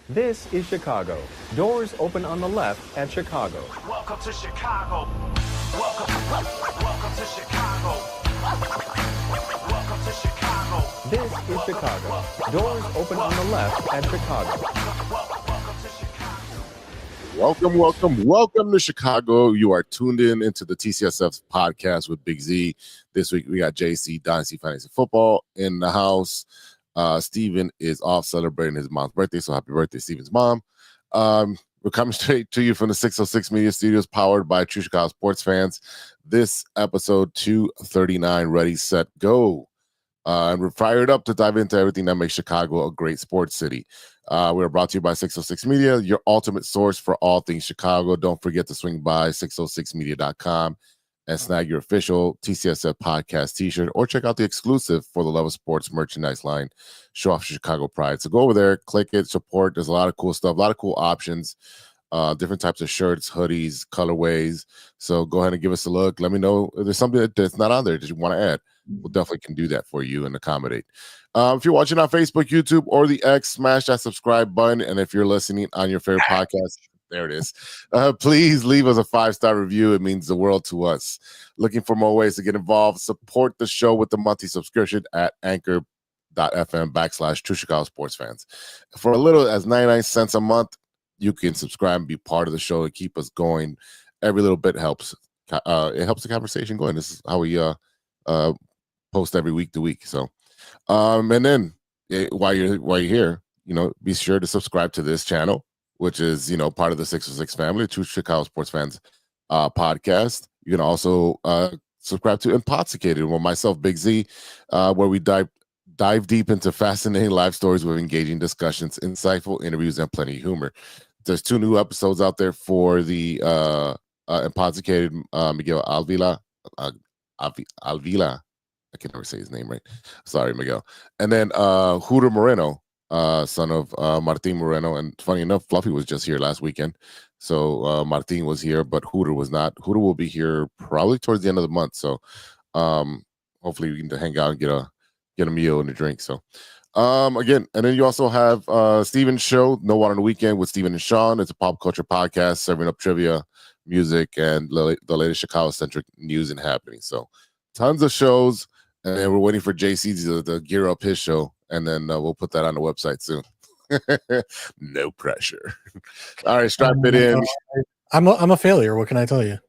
This is Chicago. Doors open on the left at Chicago. Welcome to Chicago. Welcome to Chicago. Welcome to Chicago. This is Chicago. Doors open on the left at Chicago. Welcome to Chicago. You are tuned into the TCSF podcast with Big Z. This week we got JC Dynasty Fantasy Football in the house. Steven is off celebrating his mom's birthday, so happy birthday, Steven's mom. We're coming straight to you from the 606 Media Studios, powered by True Chicago Sports Fans. This episode 239, ready, set, go. And we're fired up to dive into everything that makes Chicago a great sports city. We're brought to you by 606 Media, your ultimate source for all things Chicago. Don't forget to swing by 606media.com and snag your official TCSF podcast t-shirt, or check out the exclusive For the Love of Sports merchandise line. Show off Chicago pride. So go over there, click it, support. There's a lot of cool stuff, a lot of cool options, different types of shirts, hoodies, colorways. So go ahead and give us a look. Let me know if there's something that's not on there that you want to add. We'll definitely can do that for you and accommodate. If you're watching on Facebook, YouTube, or the X, smash that subscribe button. And if you're listening on your favorite podcast, there it is. Please leave us a 5-star review. It means the world to us. Looking for more ways to get involved? Support the show with the monthly subscription at anchor.fm/True Chicago Sports Fans. For a little as 99 cents a month, you can subscribe and be part of the show and keep us going. Every little bit helps. It helps the conversation going. This is how we post every week to week. So, and then while you're here, be sure to subscribe to this channel, which is, part of the 606 family, True Chicago Sports Fans podcast. You can also subscribe to Intoxicated with myself, Big Z, where we dive deep into fascinating life stories with engaging discussions, insightful interviews, and plenty of humor. There's 2 new episodes out there for the Intoxicated Miguel Alvila. Alvila. I can never say his name right. Sorry, Miguel. And then Hooter Moreno, son of Martin Moreno. And funny enough, Fluffy was just here last weekend. So Martin was here, but Hooter was not. Hooter will be here probably towards the end of the month. So hopefully we can hang out and get a meal and a drink. So again, and then you also have Steven's show, No Water on the Weekend with Steven and Sean. It's a pop culture podcast serving up trivia, music, and the latest Chicago-centric news and happenings. So tons of shows. And then we're waiting for JC to gear up his show, and then we'll put that on the website soon. No pressure. All right, strap it in. I'm a failure. What can I tell you?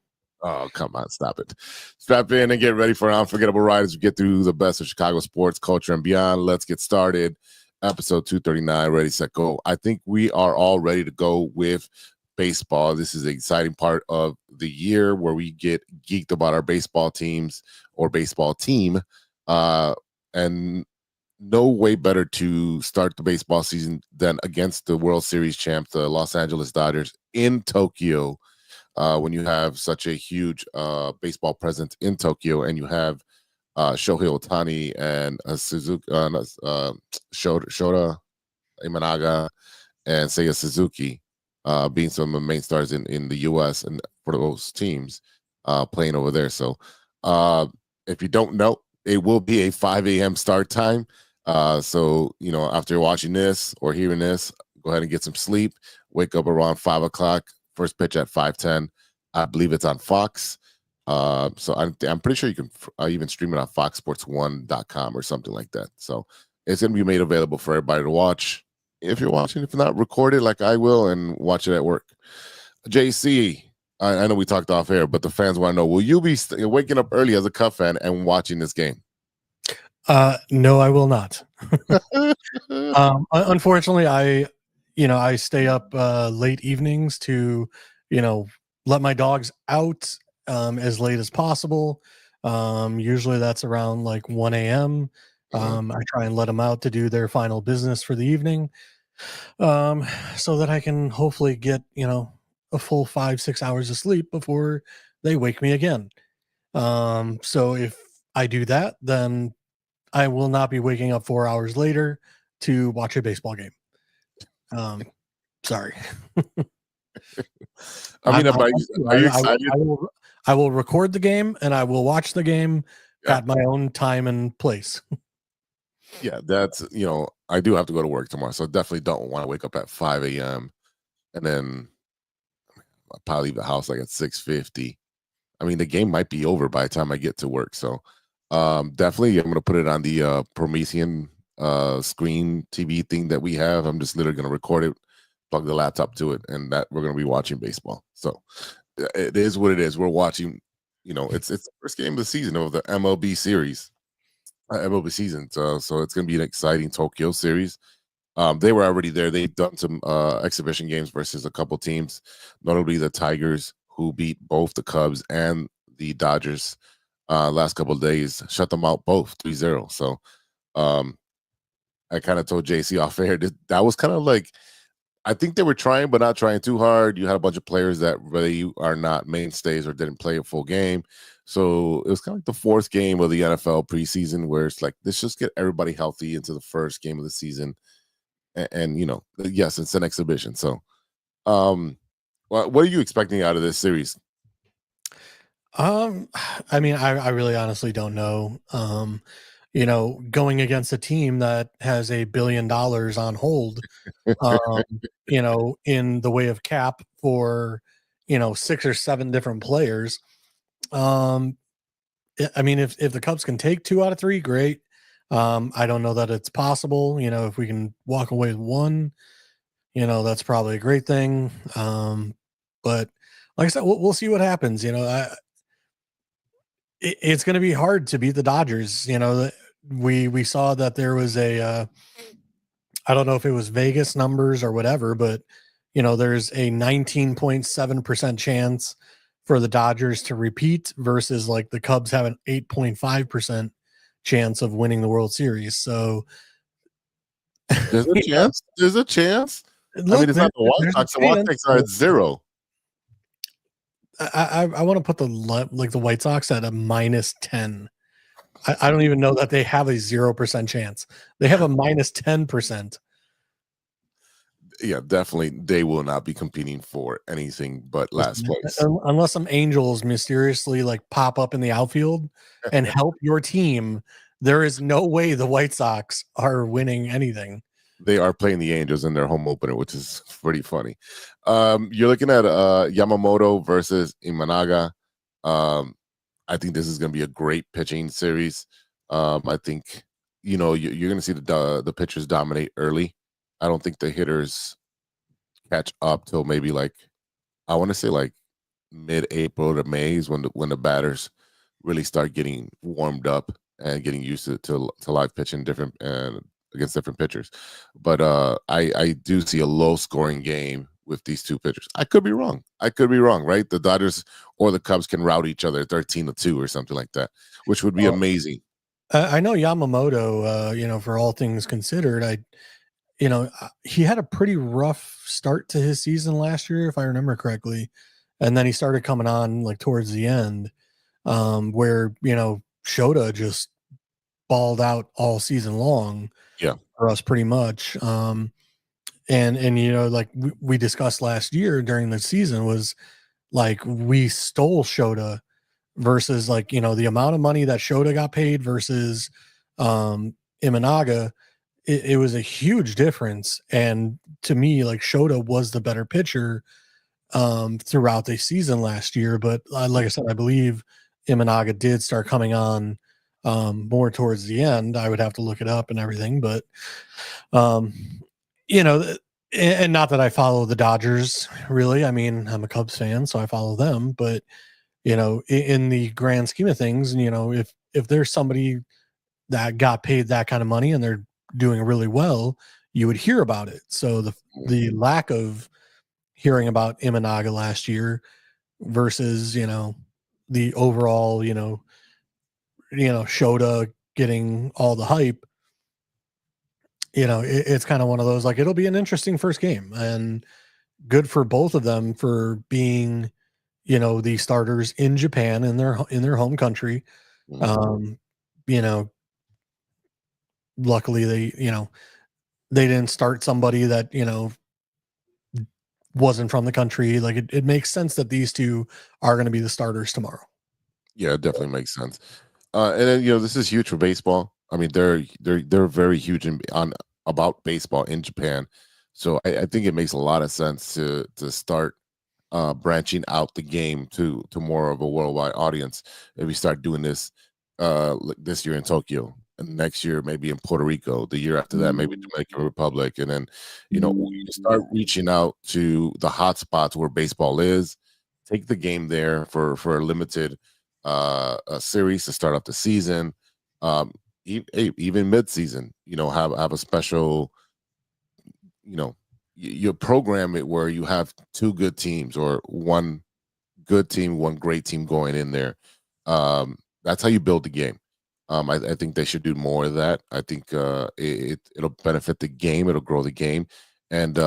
Oh, come on, stop it. Strap in and get ready for an unforgettable ride as we get through the best of Chicago sports, culture, and beyond. Let's get started. Episode 239, ready, set, go. I think we are all ready to go with baseball. This is the exciting part of the year where we get geeked about our baseball teams or baseball team. And no way better to start the baseball season than against the World Series champs, the Los Angeles Dodgers in Tokyo. When you have such a huge baseball presence in Tokyo, and you have Shohei Ohtani and Suzuki, Shota Imanaga and Seiya Suzuki being some of the main stars in the U.S. and for those teams playing over there. So if you don't know, it will be a 5 a.m. start time. So, after watching this or hearing this, go ahead and get some sleep. Wake up around 5 o'clock. First pitch at 5:10. I believe it's on Fox. So I'm pretty sure you can even stream it on foxsports1.com or something like that. So it's going to be made available for everybody to watch. If you're watching, if not, record it like I will and watch it at work. JC, I know we talked off air, but the fans want to know, will you be waking up early as a Cub fan and watching this game? No, I will not. Unfortunately, I stay up late evenings to, let my dogs out as late as possible. Usually that's around like 1 a.m. I try and let them out to do their final business for the evening, so that I can hopefully get, a full 5-6 hours of sleep before they wake me again. So if I do that, then I will not be waking up 4 hours later to watch a baseball game. Sorry. Are you excited? I will record the game and I will watch the game at my own time and place. Yeah, that's, I do have to go to work tomorrow, so definitely don't want to wake up at 5 a.m. and then I'll probably leave the house like at 6:50. I mean, the game might be over by the time I get to work. So definitely I'm gonna put it on the Promethean screen TV thing that we have. I'm just literally gonna record it, plug the laptop to it, and that we're gonna be watching baseball. So it is what it is. We're watching, it's the first game of the season of the MLB series. MLB season. So it's gonna be an exciting Tokyo series. They were already there. They've done some exhibition games versus a couple teams, notably the Tigers, who beat both the Cubs and the Dodgers last couple of days, shut them out both 3-0. So I kind of told JC off air that was kind of like, I think they were trying, but not trying too hard. You had a bunch of players that really are not mainstays or didn't play a full game. So it was kind of like the fourth game of the NFL preseason, where it's like, let's just get everybody healthy into the first game of the season. And yes, it's an exhibition. So what are you expecting out of this series? I mean, I really honestly don't know. Going against a team that has $1 billion on hold, in the way of cap for 6 or 7 different players. I mean, if the Cubs can take 2 out of 3, great. I don't know that it's possible. If we can walk away with 1, that's probably a great thing. But like I said, we'll see what happens. It's going to be hard to beat the Dodgers. We saw that there was I don't know if it was Vegas numbers or whatever, but there's a 19.7% chance for the Dodgers to repeat versus like the Cubs have an 8.5% chance of winning the World Series. So there's a chance. There's a chance. Look, I mean, it's not the White Sox. The White Sox are at 0. I want to put the White Sox at a -10. I don't even know that they have a 0% chance. They have a -10%. Yeah, definitely. They will not be competing for anything but last place. Unless some angels mysteriously like pop up in the outfield and help your team, there is no way the White Sox are winning anything. They are playing the Angels in their home opener, which is pretty funny. You're looking at Yamamoto versus Imanaga. I think this is going to be a great pitching series. I think you're going to see the pitchers dominate early. I don't think the hitters catch up till maybe I want to say mid-April to May is when the batters really start getting warmed up and getting used to live pitching against different pitchers. But I do see a low-scoring game with these two pitchers. I could be wrong, right? The Dodgers or the Cubs can rout each other 13-2 or something like that, which would be amazing. I know Yamamoto, for all things considered, he had a pretty rough start to his season last year, if I remember correctly. And then he started coming on towards the end, where, Shota just balled out all season long. Yeah. For us pretty much. And we discussed last year during the season was we stole Shota versus the amount of money that Shota got paid versus Imanaga. It was a huge difference. And to me, Shota was the better pitcher throughout the season last year. But like I said, I believe Imanaga did start coming on more towards the end. I would have to look it up and everything. But, and not that I follow the Dodgers really. I mean, I'm a Cubs fan, so I follow them. But, in the grand scheme of things, if there's somebody that got paid that kind of money and they're doing really well, you would hear about it. So the lack of hearing about Imanaga last year versus the overall Shota getting all the hype, it's kind of one of those it'll be an interesting first game, and good for both of them for being the starters in Japan in their home country. Luckily they didn't start somebody that wasn't from the country. It makes sense that these two are going to be the starters tomorrow. Yeah, it definitely makes sense. And then this is huge for baseball. I mean, they're very huge on about baseball in Japan. So I think it makes a lot of sense to start branching out the game to more of a worldwide audience. If we start doing this this year in Tokyo, and next year maybe in Puerto Rico, the year after that maybe Dominican Republic, and then we start reaching out to the hot spots where baseball is. Take the game there for a limited a series to start off the season, even mid-season. Have a special, you program it where you have two good teams or one good team, one great team going in there. That's how you build the game. I think they should do more of that. I think it'll benefit the game. It'll grow the game, and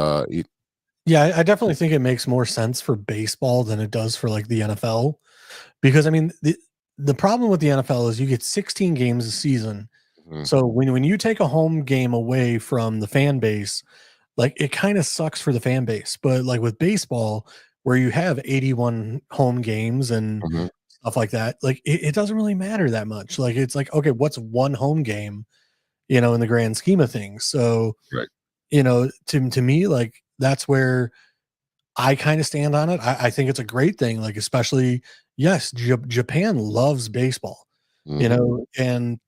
Yeah, I definitely think it makes more sense for baseball than it does for like the NFL, because I mean the problem with the NFL is you get 16 games a season. mhm, So when you take a home game away from the fan base, like it kind of sucks for the fan base. But like with baseball, where you have 81 home games and mhm, stuff like that, like it doesn't really matter that much. Like it's like, okay, what's one home game, in the grand scheme of things? So, right. to me, like that's where I kind of stand on it. I think it's a great thing, like especially yes, Japan loves baseball, Mhm, and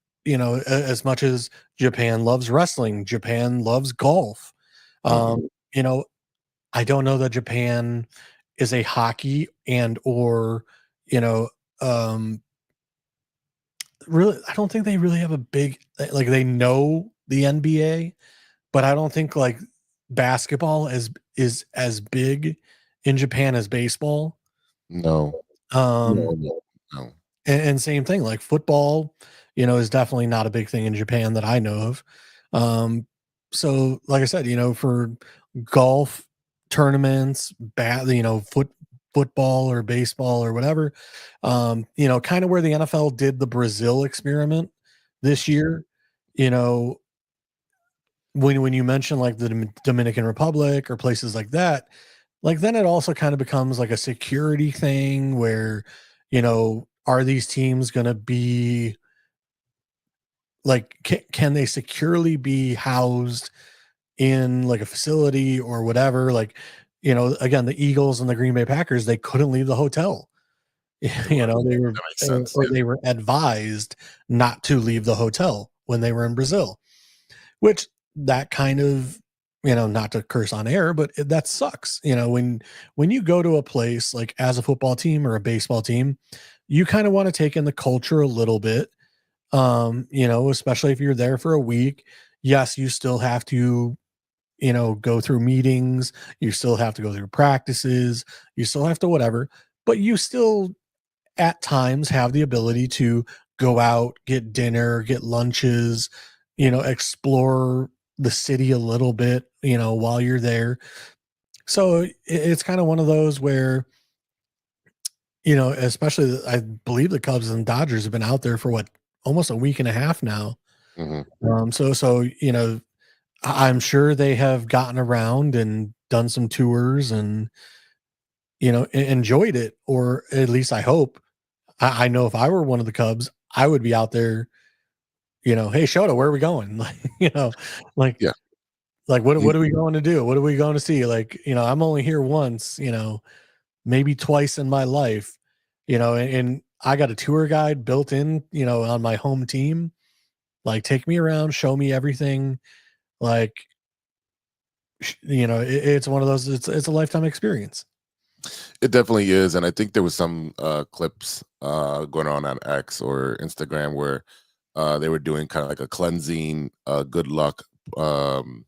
as much as Japan loves wrestling, Japan loves golf. mhm. Um, you know, I don't know that Japan is a hockey and or you know um really, I don't think they really have a big, like they know the NBA, but I don't think like basketball is as big in Japan as baseball. No, Um, no, no, no. and same thing, like football, is definitely not a big thing in Japan that I know of. Um, so like I said, for golf tournaments, football or baseball or whatever, kind of where the NFL did the Brazil experiment this year, you know, when you mention like the Dominican Republic or places like that, like then it also kind of becomes like a security thing where, are these teams going to be like, can they securely be housed in like a facility or whatever? Like, again, the Eagles and the Green Bay Packers, they couldn't leave the hotel. They were, That makes sense. or Yeah. they were advised not to leave the hotel when they were in Brazil, which that kind of, not to curse on air, but that sucks. When you go to a place like as a football team or a baseball team, you kind of want to take in the culture a little bit. Especially if you're there for a week. Yes, you still have to, go through meetings, you still have to go through practices, you still have to whatever, but you still at times have the ability to go out, get dinner, get lunches, explore the city a little bit, while you're there. So it's kind of one of those where, especially I believe the Cubs and Dodgers have been out there for what, almost a week and a half now. Mhm. So I'm sure they have gotten around and done some tours and enjoyed it, or at least I hope. I know if I were one of the Cubs, I would be out there. Hey Shota, where are we going? Like, like Yeah. what are we going to do? What are we going to see? Like, I'm only here once. Maybe twice in my life. And I got a tour guide built in. On my home team. Like, take me around, show me everything. Like, it's one of those. It's a lifetime experience. It definitely is, and I think there was some clips going on X or Instagram where they were doing kind of like a cleansing, good luck um,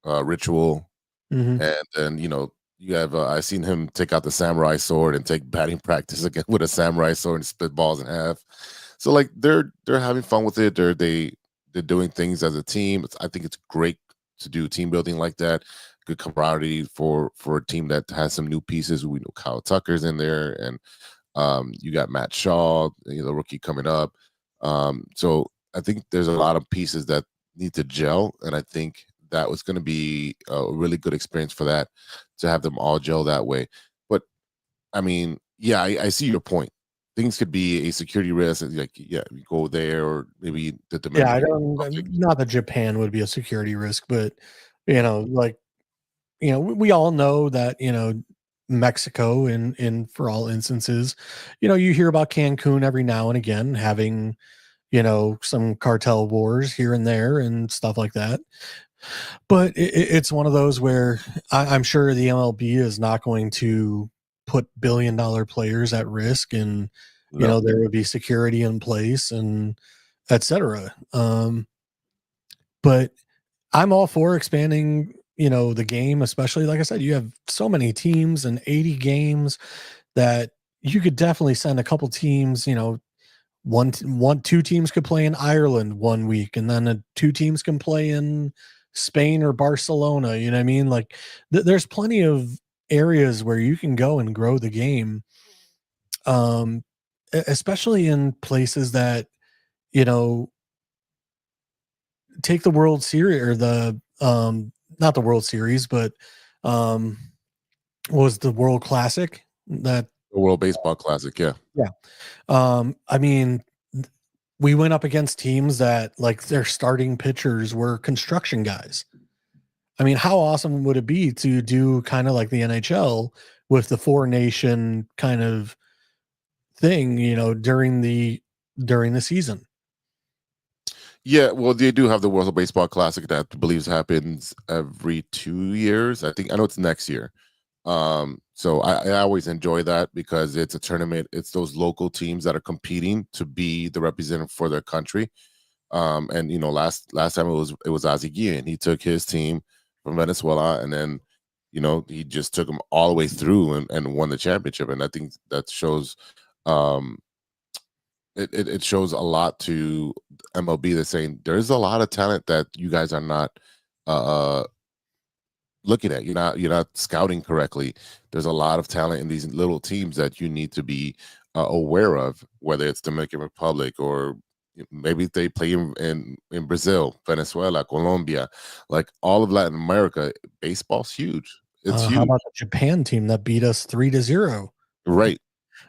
ritual, Mhm. and then you have I seen him take out the samurai sword and take batting practice again with a samurai sword and split balls in half. So like they're having fun with it. They're doing things as a team. I think it's great to do team building like that. Good camaraderie for a team that has some new pieces. We know Kyle Tucker's in there, and you got Matt Shaw, the rookie coming up. So I think there's a lot of pieces that need to gel, and I think that was going to be a really good experience for that to have them all gel that way. But I mean, yeah, I see your point. things could be a security risk. Like, yeah, you go there, or maybe the Yeah, I Dominican Republic. don't. Not that Japan would be a security risk, but like we all know that Mexico, in for all instances, you hear about Cancun every now and again having some cartel wars here and there and stuff like that. But it's one of those where I'm sure the MLB is not going to put billion-dollar players at risk, and No. there would be security in place and etc. But I'm all for expanding, the game, especially like I said, you have so many teams and 80 games that you could definitely send a couple teams, two teams could play in Ireland one week, and then two teams can play in Spain or Barcelona. You know what I mean? Like there's plenty of areas where you can go and grow the game. Especially in places that, take the World Series or the not the World Series, but was the World Classic that The World Baseball Classic, yeah. yeah. I mean, we went up against teams that like their starting pitchers were construction guys. I mean, how awesome would it be to do kind of like the NHL with the four nation kind of thing, during the season? Yeah, well, they do have the World Baseball Classic that I believe happens every 2 years. I know it's next year. So I always enjoy that because it's a tournament. It's those local teams that are competing to be the representative for their country. And last time it was Ozzie Guillen. He took his team from Venezuela, and then he just took them all the way through and won the championship. And I think that shows it shows a lot to MLB. They're saying there's a lot of talent that you guys are not looking at. You're not scouting correctly. There's a lot of talent in these little teams that you need to be aware of, whether it's Dominican Republic or maybe they play in Brazil, Venezuela, Colombia, like all of Latin America. Baseball's huge. It's How huge. about the Japan team that beat us 3-0? Right.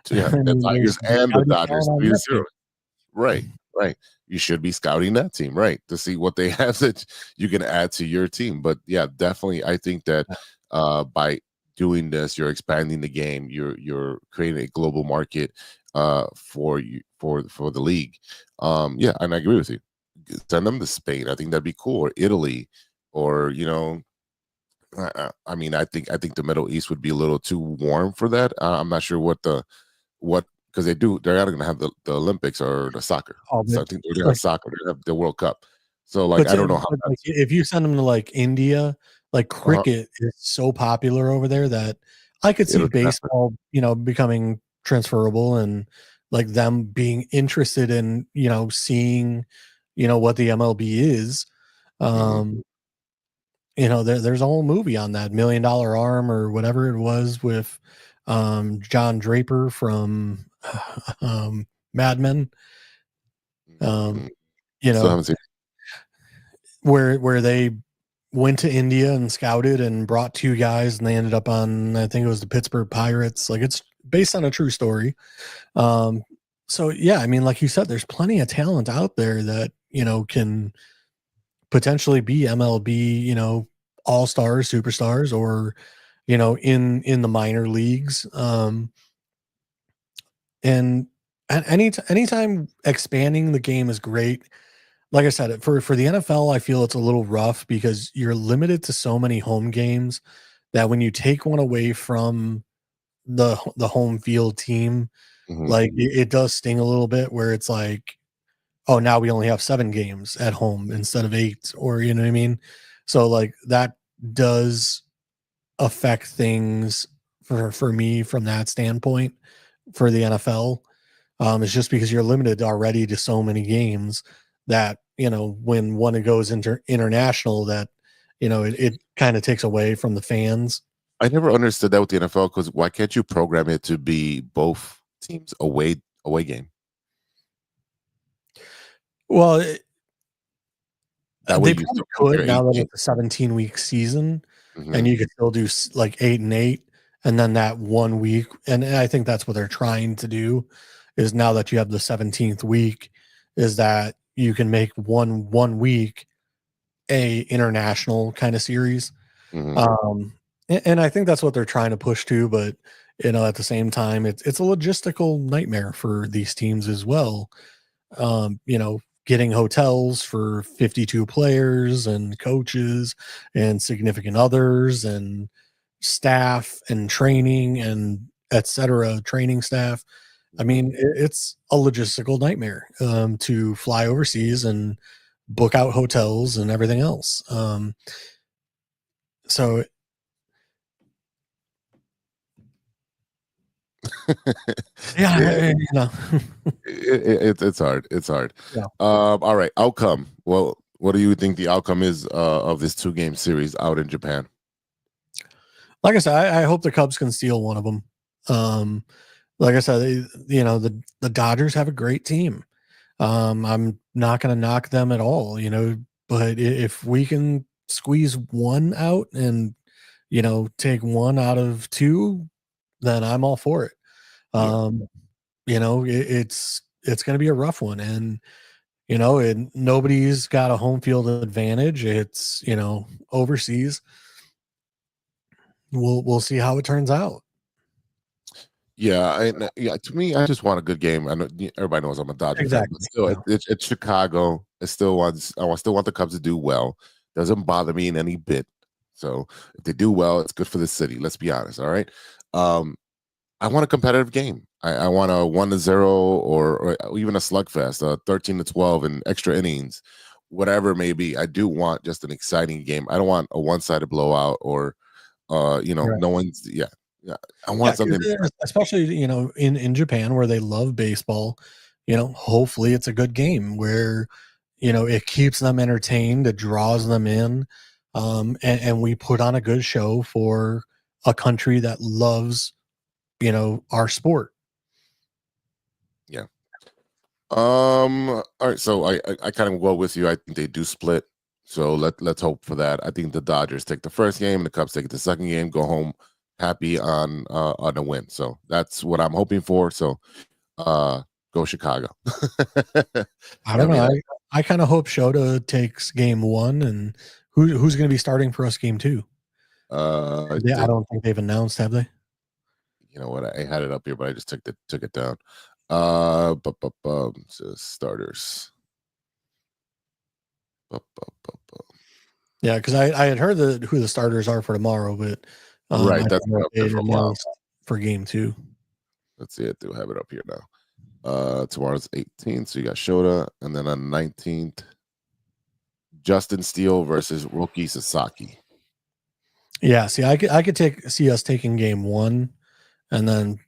Yeah, the Tigers and the Dodgers 3-0. Right. You should be scouting that team, right, to see what they have that you can add to your team. But yeah, definitely, I think that by doing this, you're expanding the game. You're creating a global market for the league. Yeah, and I agree with you. Send them to Spain. I think that'd be cool, or Italy, or I mean, I think the Middle East would be a little too warm for that. I'm not sure what because they're not going to have the Olympics or the soccer. So I think they're going to have soccer. They have the World Cup. So like, I don't know how. Like, if you send them to like India, like cricket is so popular over there that I could see baseball, becoming transferable, and like them being interested in, seeing, what the MLB is. There's a whole movie on that, $1 Million Arm or whatever it was, with John Draper from Mad Men. Where they went to India and scouted and brought two guys, and they ended up on, I think it was the Pittsburgh Pirates. Like, it's based on a true story. So yeah, I mean, like you said, there's plenty of talent out there that can potentially be MLB, all-stars, superstars, or in the minor leagues. And anytime expanding the game is great. Like I said, for the NFL, I feel it's a little rough because you're limited to so many home games that when you take one away from the home field team, like it does sting a little bit, where it's like, oh, now we only have 7 games at home instead of 8, or you know what I mean? So like that does affect things for me from that standpoint for the NFL. It's just because you're limited already to so many games that, when one goes international, that, it kind of takes away from the fans. I never understood that with the NFL, because why can't you program it to be both teams away game? Well, That way they you probably still could, now that it's a 17-week season, and you could still do like 8 and 8, and then that 1 week. And I think that's what they're trying to do. is now that you have the 17th week, is that you can make one week a international kind of series. And I think that's what they're trying to push to, but at the same time, it's a logistical nightmare for these teams as well. Getting hotels for 52 players and coaches and significant others and staff and training and etc. training staff. I mean, it's a logistical nightmare to fly overseas and book out hotels and everything else. So yeah, it's hard. It's hard. Yeah. All right. Outcome. Well, what do you think the outcome is of this 2-game series out in Japan? Like I said, I hope the Cubs can steal one of them. Like I said, the Dodgers have a great team. I'm not going to knock them at all, but if we can squeeze one out and, take one out of two, then I'm all for it. It's going to be a rough one, and nobody's got a home field advantage. It's overseas. We'll see how it turns out. Yeah, to me, I just want a good game. I know everybody knows I'm a Dodgers fan, but still, it's Chicago. I still want the Cubs to do well. Doesn't bother me in any bit. So if they do well, it's good for the city. Let's be honest. All right. I want a competitive game. I want a 1-0 or even a slugfest, a 13-12 in extra innings, whatever it may be. I do want just an exciting game. I don't want a one-sided blowout or, right. No one's. Yeah. I want something, especially in Japan where they love baseball. Hopefully it's a good game where it keeps them entertained, it draws them in, and we put on a good show for a country that loves our sport. Yeah. All right, so I kind of go with you. I think they do split, so let's hope for that. I think the Dodgers take the first game and the Cubs take the second game, go home happy on a win. So that's what I'm hoping for. So go Chicago. I don't know. I kind of hope Shota takes game one, and who's going to be starting for us game two? I don't think they've announced, have they? You know what? I had it up here, but I just took it down. Starters. Yeah, because I had heard who the starters are for tomorrow, but right, that's for game two. Let's see, I do have it up here now. Tomorrow's 18th, so you got Shota, and then on 19th, Justin Steele versus Roki Sasaki. Yeah, see, I could see us taking game one, and then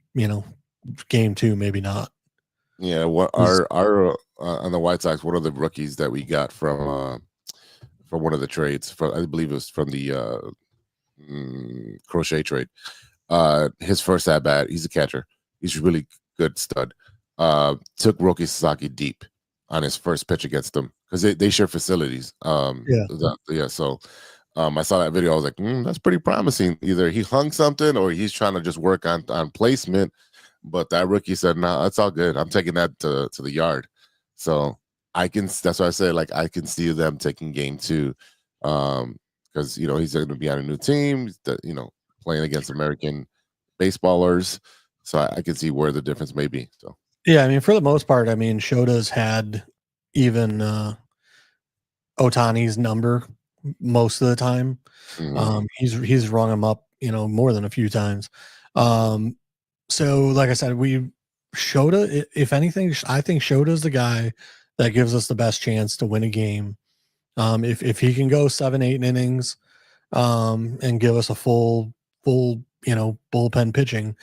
game two maybe not. Yeah, what our on the White Sox, one of the rookies that we got from one of the trades, I believe it was from the Crochet trade. His first at bat, he's a catcher. He's a really good stud. Took Roki Sasaki deep on his first pitch against them because they share facilities. So I saw that video. I was like, that's pretty promising. Either he hung something or he's trying to just work on placement. But that rookie said, "No, it's all good. I'm taking that to the yard." So that's why I say, like, I can see them taking game two, because he's going to be on a new team, playing against American baseballers. So I can see where the difference may be. So yeah, I mean, for the most part, I mean, Shota's had even Ohtani's number most of the time. Mm-hmm. He's rung him up, more than a few times. So, like I said, Shota, if anything, I think Shota's the guy that gives us the best chance to win a game. If he can go 7-8 innings, and give us a full bullpen pitching,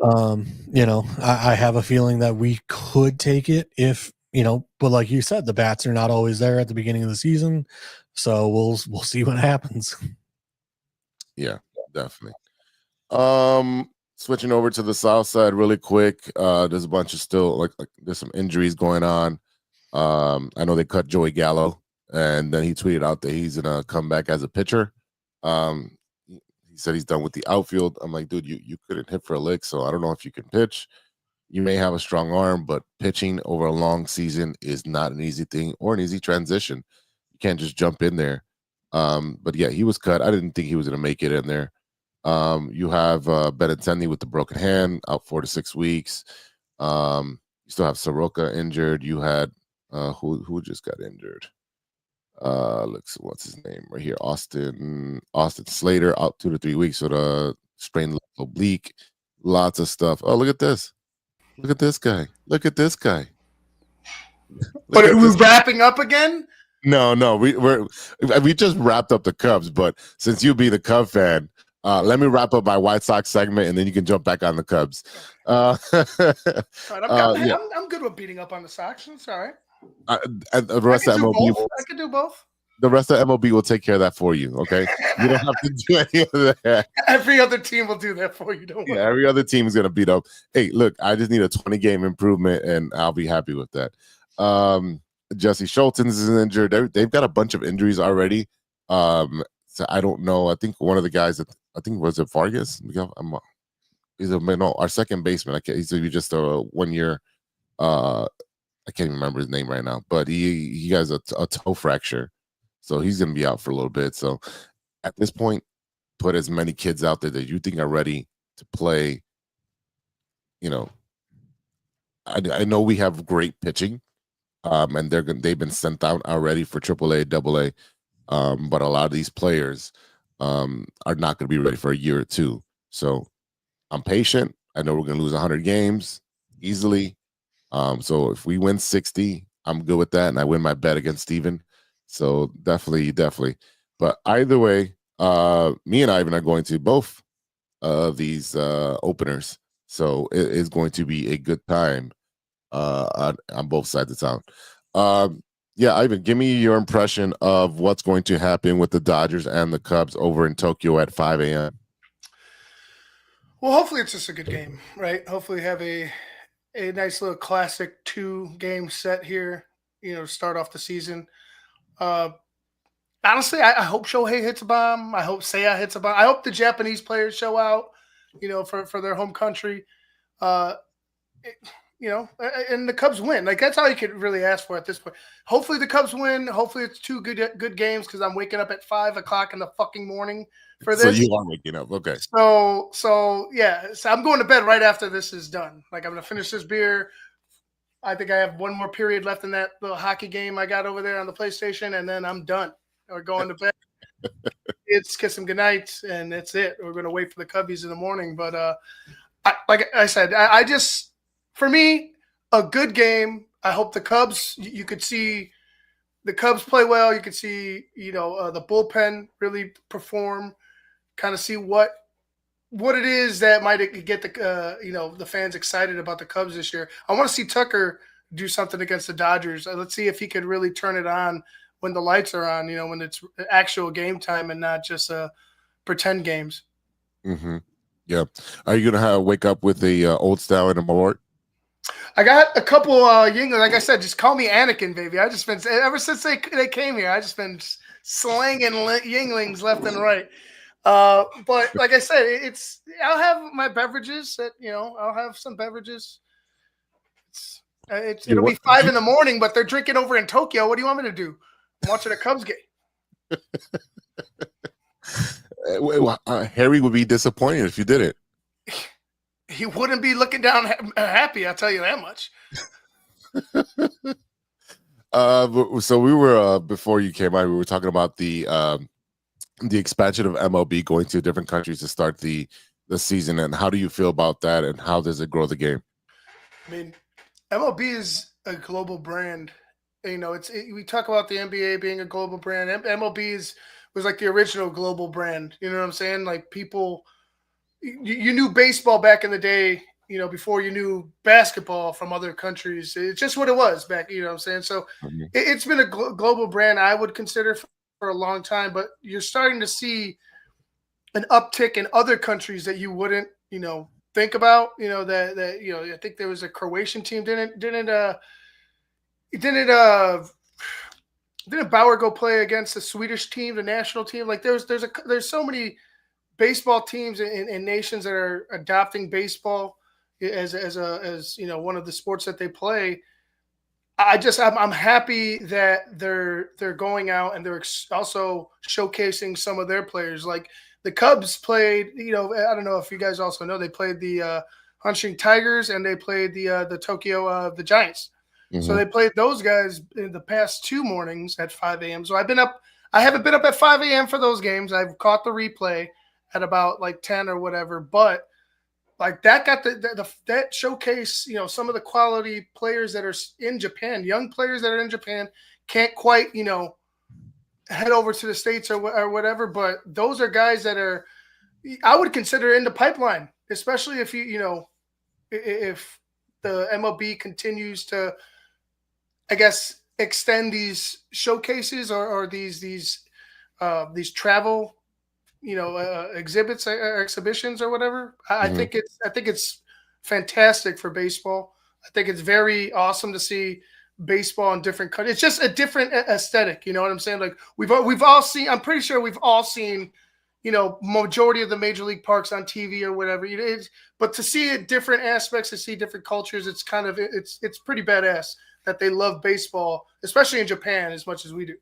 I have a feeling that we could take it if, but like you said, the bats are not always there at the beginning of the season. So we'll see what happens. Yeah, definitely. Switching over to the south side really quick. There's a bunch of still like there's some injuries going on. I know they cut Joey Gallo, and then he tweeted out that he's gonna come back as a pitcher. He said he's done with the outfield. I'm like, dude, you couldn't hit for a lick, so I don't know if you can pitch. You may have a strong arm, but pitching over a long season is not an easy thing or an easy transition. You can't just jump in there. But yeah, he was cut. I didn't think he was going to make it in there. You have Benintendi with the broken hand, out 4 to 6 weeks. You still have Soroka injured. You had who just got injured? What's his name right here? Austin Slater out 2 to 3 weeks with a sprained left oblique. Lots of stuff. Oh, look at this. Look at this guy. Look at this guy. But are we wrapping up again? No, we just wrapped up the Cubs, but since you be the Cub fan, let me wrap up my White Sox segment, and then you can jump back on the Cubs. All right, I'm good with beating up on the Sox. It's all right. And the rest of MLB, I can do both. The rest of MLB will take care of that for you. Okay, you don't have to do any of that. Every other team will do that for you. Don't worry. Yeah, every other team is gonna beat up. Hey, look, I just need a 20-game improvement, and I'll be happy with that. Jesse Schultz is injured. They've got a bunch of injuries already. So I don't know. I think one of the guys was it Vargas? Our second baseman. He's just a 1 year. I can't even remember his name right now, but he has a toe fracture, so he's gonna be out for a little bit. So at this point, put as many kids out there that you think are ready to play. You know, I know we have great pitching, and they've been sent out already for AAA, AA, but a lot of these players are not going to be ready for a year or two. So I'm patient. I know we're going to lose 100 games easily. So if we win 60, I'm good with that, and I win my bet against Steven. So definitely. But either way, me and Ivan are going to both these openers. So it is going to be a good time on both sides of town. Yeah, Ivan, give me your impression of what's going to happen with the Dodgers and the Cubs over in Tokyo at 5 a.m. Well, hopefully it's just a good game, right? Hopefully have a nice little classic 2-game set here, to start off the season. Honestly, I hope Shohei hits a bomb. I hope Seiya hits a bomb. I hope the Japanese players show out, for their home country. And the Cubs win. Like, that's all you could really ask for at this point. Hopefully the Cubs win. Hopefully it's 2 good games, because I'm waking up at 5 o'clock in the fucking morning for this. So you are waking up. Okay. So yeah. So I'm going to bed right after this is done. Like, I'm going to finish this beer. I think I have one more period left in that little hockey game I got over there on the PlayStation, and then I'm done. We're going to bed. It's kiss them goodnight, and that's it. We're going to wait for the Cubbies in the morning. But like I said, I just, for me, a good game. I hope the Cubs, you could see the Cubs play well. You could see, the bullpen really perform, kind of see what it is that might get the fans excited about the Cubs this year. I want to see Tucker do something against the Dodgers. Let's see if he could really turn it on when the lights are on, when it's actual game time and not just pretend games. Mm-hmm. Yeah. Are you going to wake up with the old style in a Malort? I got a couple Yinglings. Like I said, just call me Anakin, baby. I just been, ever since they came here, I just been slanging Yinglings left and right. But like I said, I'll have my beverages that, I'll have some beverages. It'll be 5 in the morning, but they're drinking over in Tokyo. What do you want me to do? I'm watching a Cubs game. Harry would be disappointed if you did it. He wouldn't be looking down happy, I'll tell you that much. So we were before you came out, we were talking about the expansion of MLB going to different countries to start the season, and how do you feel about that, and how does it grow the game? I mean, MLB is a global brand. We talk about the NBA being a global brand. MLB was like the original global brand. You know what I'm saying? Like, people, you knew baseball back in the day, before you knew basketball from other countries. It's just what it was back, you know what I'm saying? So it's been a global brand, I would consider, for a long time, but you're starting to see an uptick in other countries that you wouldn't, think about, I think there was a Croatian team. Didn't Bauer go play against the Swedish team, the national team? Like, there's so many baseball teams and nations that are adopting baseball, as you know, one of the sports that they play. I'm happy that they're going out and they're also showcasing some of their players. Like the Cubs played, you know, I don't know if you guys also know, they played the Hanshin Tigers and they played the Tokyo the Giants. Mm-hmm. So they played those guys in the past 2 mornings at 5 a.m. So I haven't been up at 5 a.m. for those games. I've caught the replay at about like 10 or whatever, but like that got that showcase, you know, some of the quality players that are in Japan, young players that are in Japan, can't quite, you know, head over to the States or whatever. But those are guys that are, I would consider in the pipeline, especially if you know, if the MLB continues to, I guess, extend these showcases or these travel, you know, exhibits or exhibitions or whatever. I think it's fantastic for baseball. I think it's very awesome to see baseball in different countries. It's just a different aesthetic. You know what I'm saying? Like we've all seen. I'm pretty sure we've all seen, you know, majority of the major league parks on TV or whatever. But to see it different aspects, to see different cultures, it's kind of it's pretty badass that they love baseball, especially in Japan, as much as we do.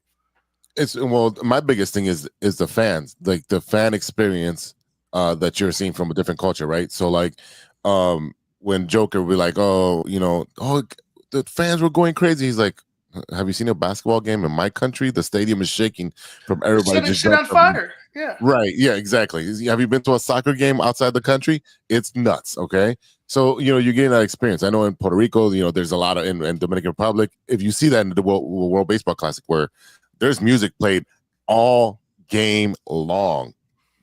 My biggest thing is the fans, like the fan experience that you're seeing from a different culture, right? So like when Joker would be like, oh, you know, oh, the fans were going crazy. He's like, have you seen a basketball game in my country? The stadium is shaking from everybody just shit on fire. Yeah. Right. Yeah, exactly. Have you been to a soccer game outside the country? It's nuts. Okay. So, you know, you're getting that experience. I know in Puerto Rico, you know, there's a lot of in Dominican Republic. If you see that in the World Baseball Classic where there's music played all game long.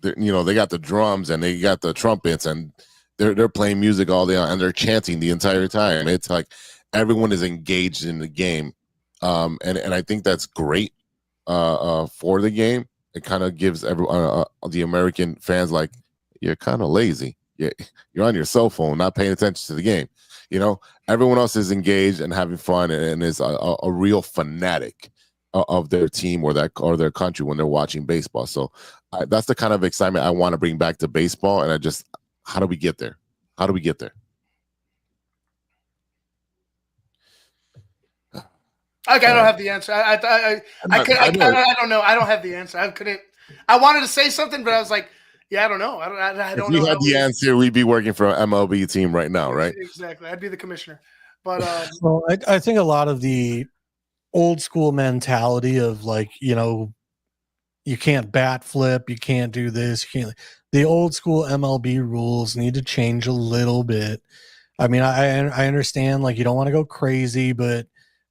You know, they got the drums and they got the trumpets and they're playing music all day and they're chanting the entire time. It's like everyone is engaged in the game. And I think that's great for the game. It kind of gives everyone the American fans like, you're kind of lazy. You're on your cell phone, not paying attention to the game. You know, everyone else is engaged and having fun and is a real fanatic of their team or their country when they're watching baseball. So that's the kind of excitement I want to bring back to baseball. And how do we get there? How do we get there? I don't have the answer. I don't know. I don't have the answer. I wanted to say something, but I was like, yeah, I don't know. I don't know. If we had the answer, we'd be working for an MLB team right now, right? Exactly. I'd be the commissioner. But well, I think a lot of the old school mentality of like, you know, you can't bat flip, you can't do this, you can't. The old school MLB rules need to change a little bit. I mean, I understand like you don't want to go crazy, but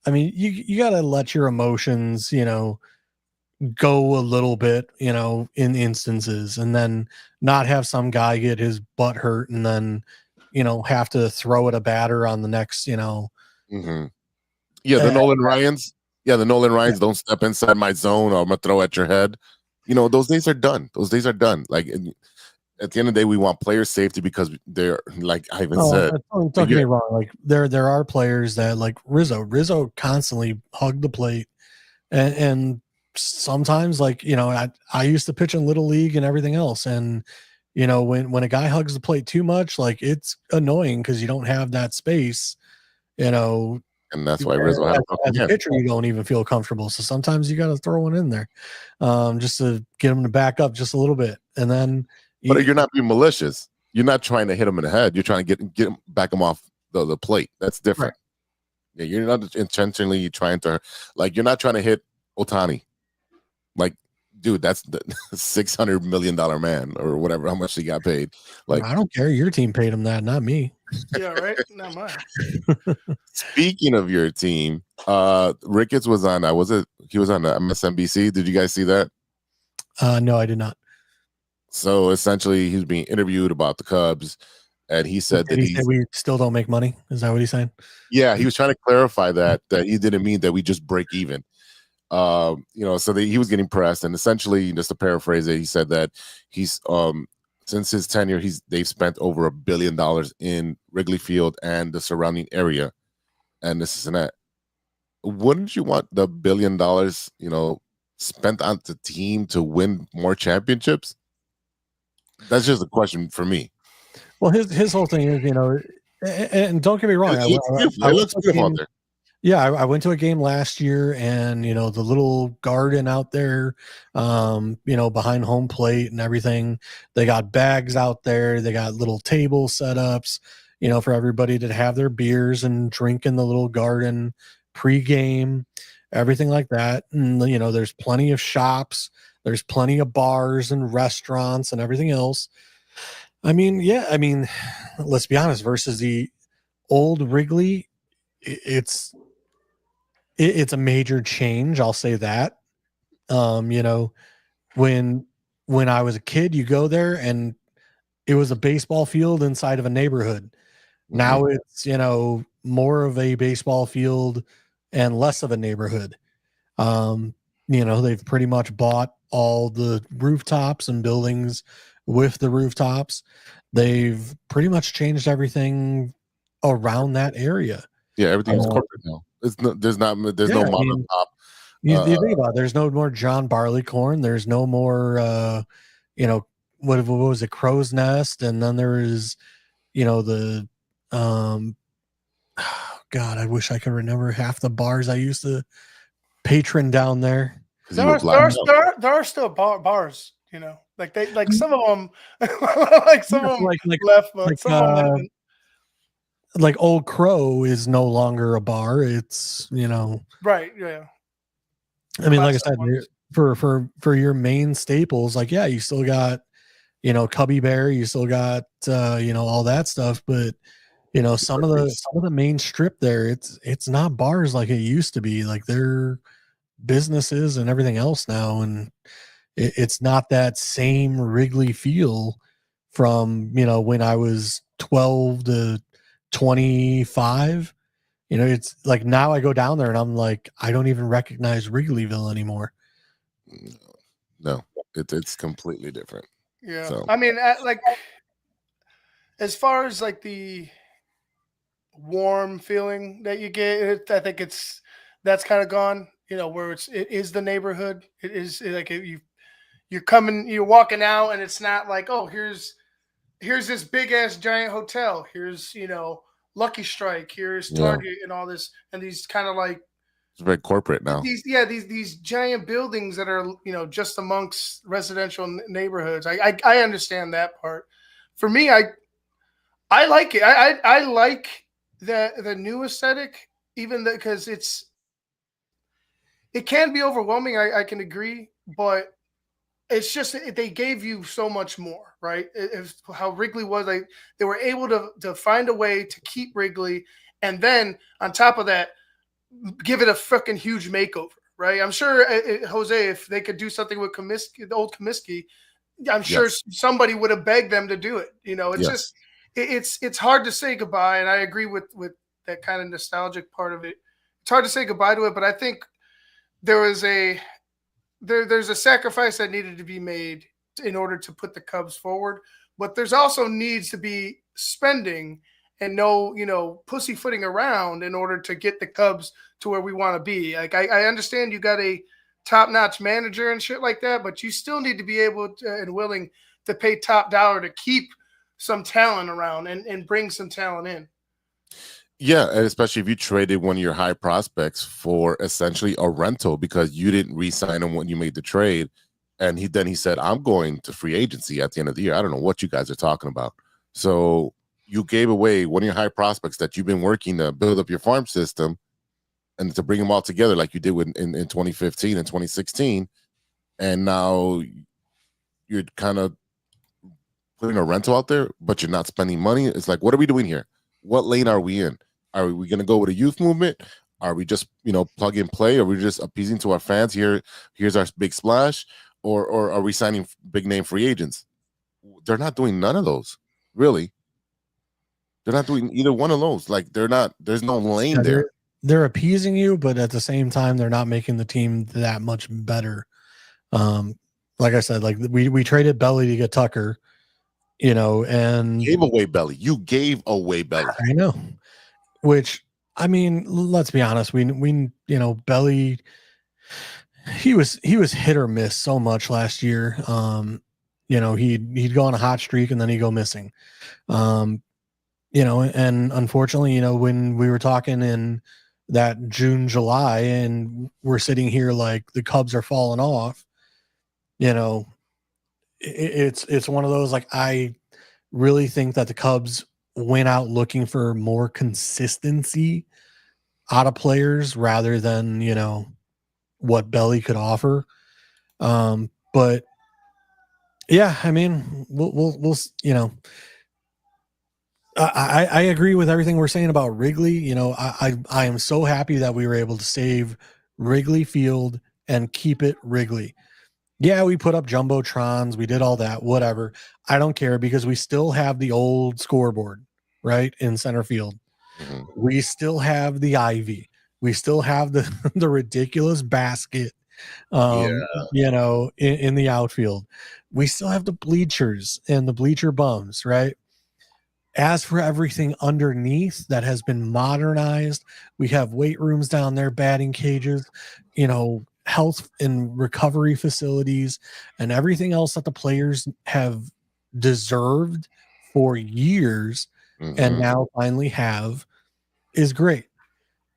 I mean, you got to let your emotions, you know, go a little bit, you know, in instances, and then not have some guy get his butt hurt and then, you know, have to throw at a batter on the next, you know. Mm-hmm. Yeah, the Nolan Ryans. Yeah, the Nolan Ryans, don't step inside my zone or I'm going to throw at your head. You know, those days are done. Those days are done. Like, at the end of the day, we want player safety because they're, like Ivan said. Don't get me wrong. Like, there are players that, like Rizzo constantly hugged the plate. And sometimes, like, you know, I used to pitch in Little League and everything else. And, you know, when a guy hugs the plate too much, like, it's annoying because you don't have that space, you know. And that's why Rizzo had as a pitcher, you don't even feel comfortable. So sometimes you got to throw one in there just to get him to back up just a little bit. And then, but you're not being malicious. You're not trying to hit him in the head. You're trying to get him, back him off the plate. That's different. Right. Yeah, you're not intentionally trying to, like, you're not trying to hit Ohtani. Like, dude, that's the $600 million man or whatever, how much he got paid. Like, I don't care. Your team paid him that, not me. Yeah, right. Not mine. Speaking of your team, Ricketts was on. He was on MSNBC. Did you guys see that? No, I did not. So essentially, he's being interviewed about the Cubs, and he said we still don't make money. Is that what he's saying? Yeah, he was trying to clarify that he didn't mean that we just break even. You know, so he was getting pressed, and essentially, just to paraphrase it, he said that he's since his tenure, they've spent over $1 billion in Wrigley Field and the surrounding area, and this and that. Wouldn't you want the $1 billion, you know, spent on the team to win more championships? That's just a question for me. Well, his whole thing is, you know, And don't get me wrong, It looks beautiful. It looks beautiful out there. Yeah, I went to a game last year, and you know, the little garden out there, you know, behind home plate and everything. They got bags out there. They got little table setups, you know, for everybody to have their beers and drink in the little garden pre-game, everything like that. And you know, there's plenty of shops. There's plenty of bars and restaurants and everything else. I mean, yeah, I mean, let's be honest, versus the old Wrigley, it's a major change. I'll say that. You know, when I was a kid, you go there and it was a baseball field inside of a neighborhood. Now it's, you know, more of a baseball field and less of a neighborhood. You know, they've pretty much bought all the rooftops and buildings with the rooftops. They've pretty much changed everything around that area. Yeah, everything's corporate now. There's no mom and pop. You think about it, there's no more John Barleycorn. There's no more, you know, what was it, Crow's Nest, and then there is, you know, the, God, I wish I could remember half the bars I used to patron down there. There are still bars, you know, like some of them, like some of them left, but some of them didn't. Like Old Crow is no longer a bar. It's, you know, right. Yeah. I mean, like I said, for your main staples, like, yeah, you still got, you know, Cubby Bear, you still got, you know, all that stuff, but you know, some of the main strip there, it's not bars like it used to be. Like, they're businesses and everything else now, and it's not that same Wrigley feel from, you know, when I was 12 to 25. You know, it's like now I go down there and I'm like, I don't even recognize Wrigleyville anymore. No, it's completely different. Yeah. So. I mean, like, as far as like the warm feeling that you get, I think that's kind of gone, you know, where it is the neighborhood. It is like you're walking out and it's not like, oh, here's this big ass giant hotel. Here's, you know, Lucky Strike. Here's Target and all this, and these kind of like, it's very corporate now. These giant buildings that are, you know, just amongst residential neighborhoods. I understand that part. For me, I like it. I like the new aesthetic, even because it can be overwhelming. I can agree, but it's just they gave you so much more, right? If how Wrigley was, like, they were able to find a way to keep Wrigley, and then on top of that, give it a freaking huge makeover, right? I'm sure, Jose, if they could do something with Comiskey, the old Comiskey, I'm sure somebody would have begged them to do it. You know, it's just it's hard to say goodbye, and I agree with that kind of nostalgic part of it. It's hard to say goodbye to it, but I think there was there's a sacrifice that needed to be made in order to put the Cubs forward, but there's also needs to be spending and no, you know, pussyfooting around in order to get the Cubs to where we want to be. Like, I understand you got a top-notch manager and shit like that, but you still need to be able to and willing to pay top dollar to keep some talent around and bring some talent in. Yeah, and especially if you traded one of your high prospects for essentially a rental because you didn't re-sign him when you made the trade, and he said, I'm going to free agency at the end of the year. I don't know what you guys are talking about. So you gave away one of your high prospects that you've been working to build up your farm system and to bring them all together like you did in 2015 and 2016, and now you're kind of putting a rental out there, but you're not spending money. It's like, what are we doing here? What lane are we in? Are we going to go with a youth movement? Are we just, you know, plug and play? Are we just appeasing to our fans? Here's our big splash, or are we signing big name free agents? They're not doing none of those, really. They're not doing either one of those. Like, they're not. There's no lane there. They're appeasing you, but at the same time, they're not making the team that much better. Like I said, like we traded Belly to get Tucker, you know, and gave away Belly. You gave away Belly. I know. Which, I mean, let's be honest. We you know, Belly, he was hit or miss so much last year. You know, he'd go on a hot streak and then he'd go missing. and unfortunately, when we were talking in that June, July, and we're sitting here like the Cubs are falling off, it's one of those, like, I really think that the Cubs went out looking for more consistency out of players rather than, what Belly could offer. But yeah, I mean, we'll I agree with everything we're saying about Wrigley. I am so happy that we were able to save Wrigley Field and keep it Wrigley. Yeah, we put up jumbotrons, we did all that, whatever. I don't care, because we still have the old scoreboard right in center field. Mhm. We still have the ivy. We still have the the ridiculous basket. In the outfield. We still have the bleachers and the bleacher bums, right? As for everything underneath that has been modernized, we have weight rooms down there, batting cages, health and recovery facilities, and everything else that the players have deserved for years and Mhm. now finally have, is great.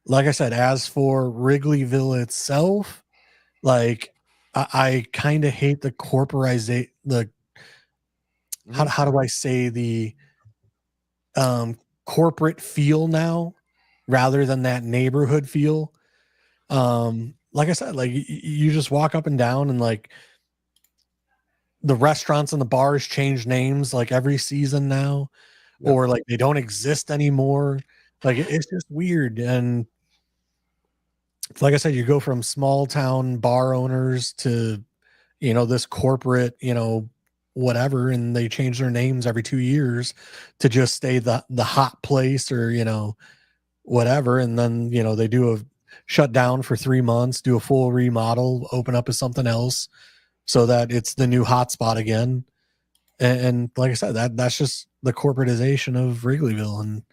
Like I said, as for Wrigleyville itself, like, I kind of hate the corporization, how do I say, the corporate feel now rather than that neighborhood feel. Like I said, like, you just walk up and down, and like the restaurants and the bars change names like every season now, Yep. or like they don't exist anymore. Like, it's just weird. And like I said, you go from small town bar owners to, this corporate, whatever, and they change their names every 2 years to just stay the hot place, or, whatever. And then, they do a shut down for 3 months, do a full remodel, open up as something else so that it's the new hotspot again. And like I said, that's just the corporatization of Wrigleyville. And,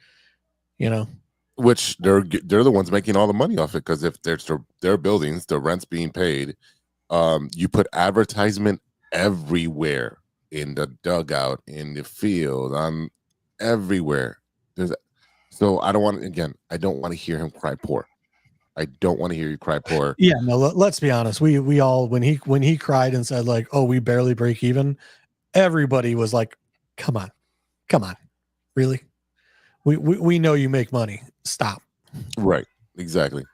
Which they're the ones making all the money off it, because if there's their buildings, the rent's being paid. You put advertisement everywhere, in the dugout, in the field, everywhere. So I don't want to hear him cry poor. I don't want to hear you cry poor. yeah, no, let's be honest. We all, when he cried and said like, "Oh, we barely break even," everybody was like, come on, really? We know you make money. Stop. Right. Exactly.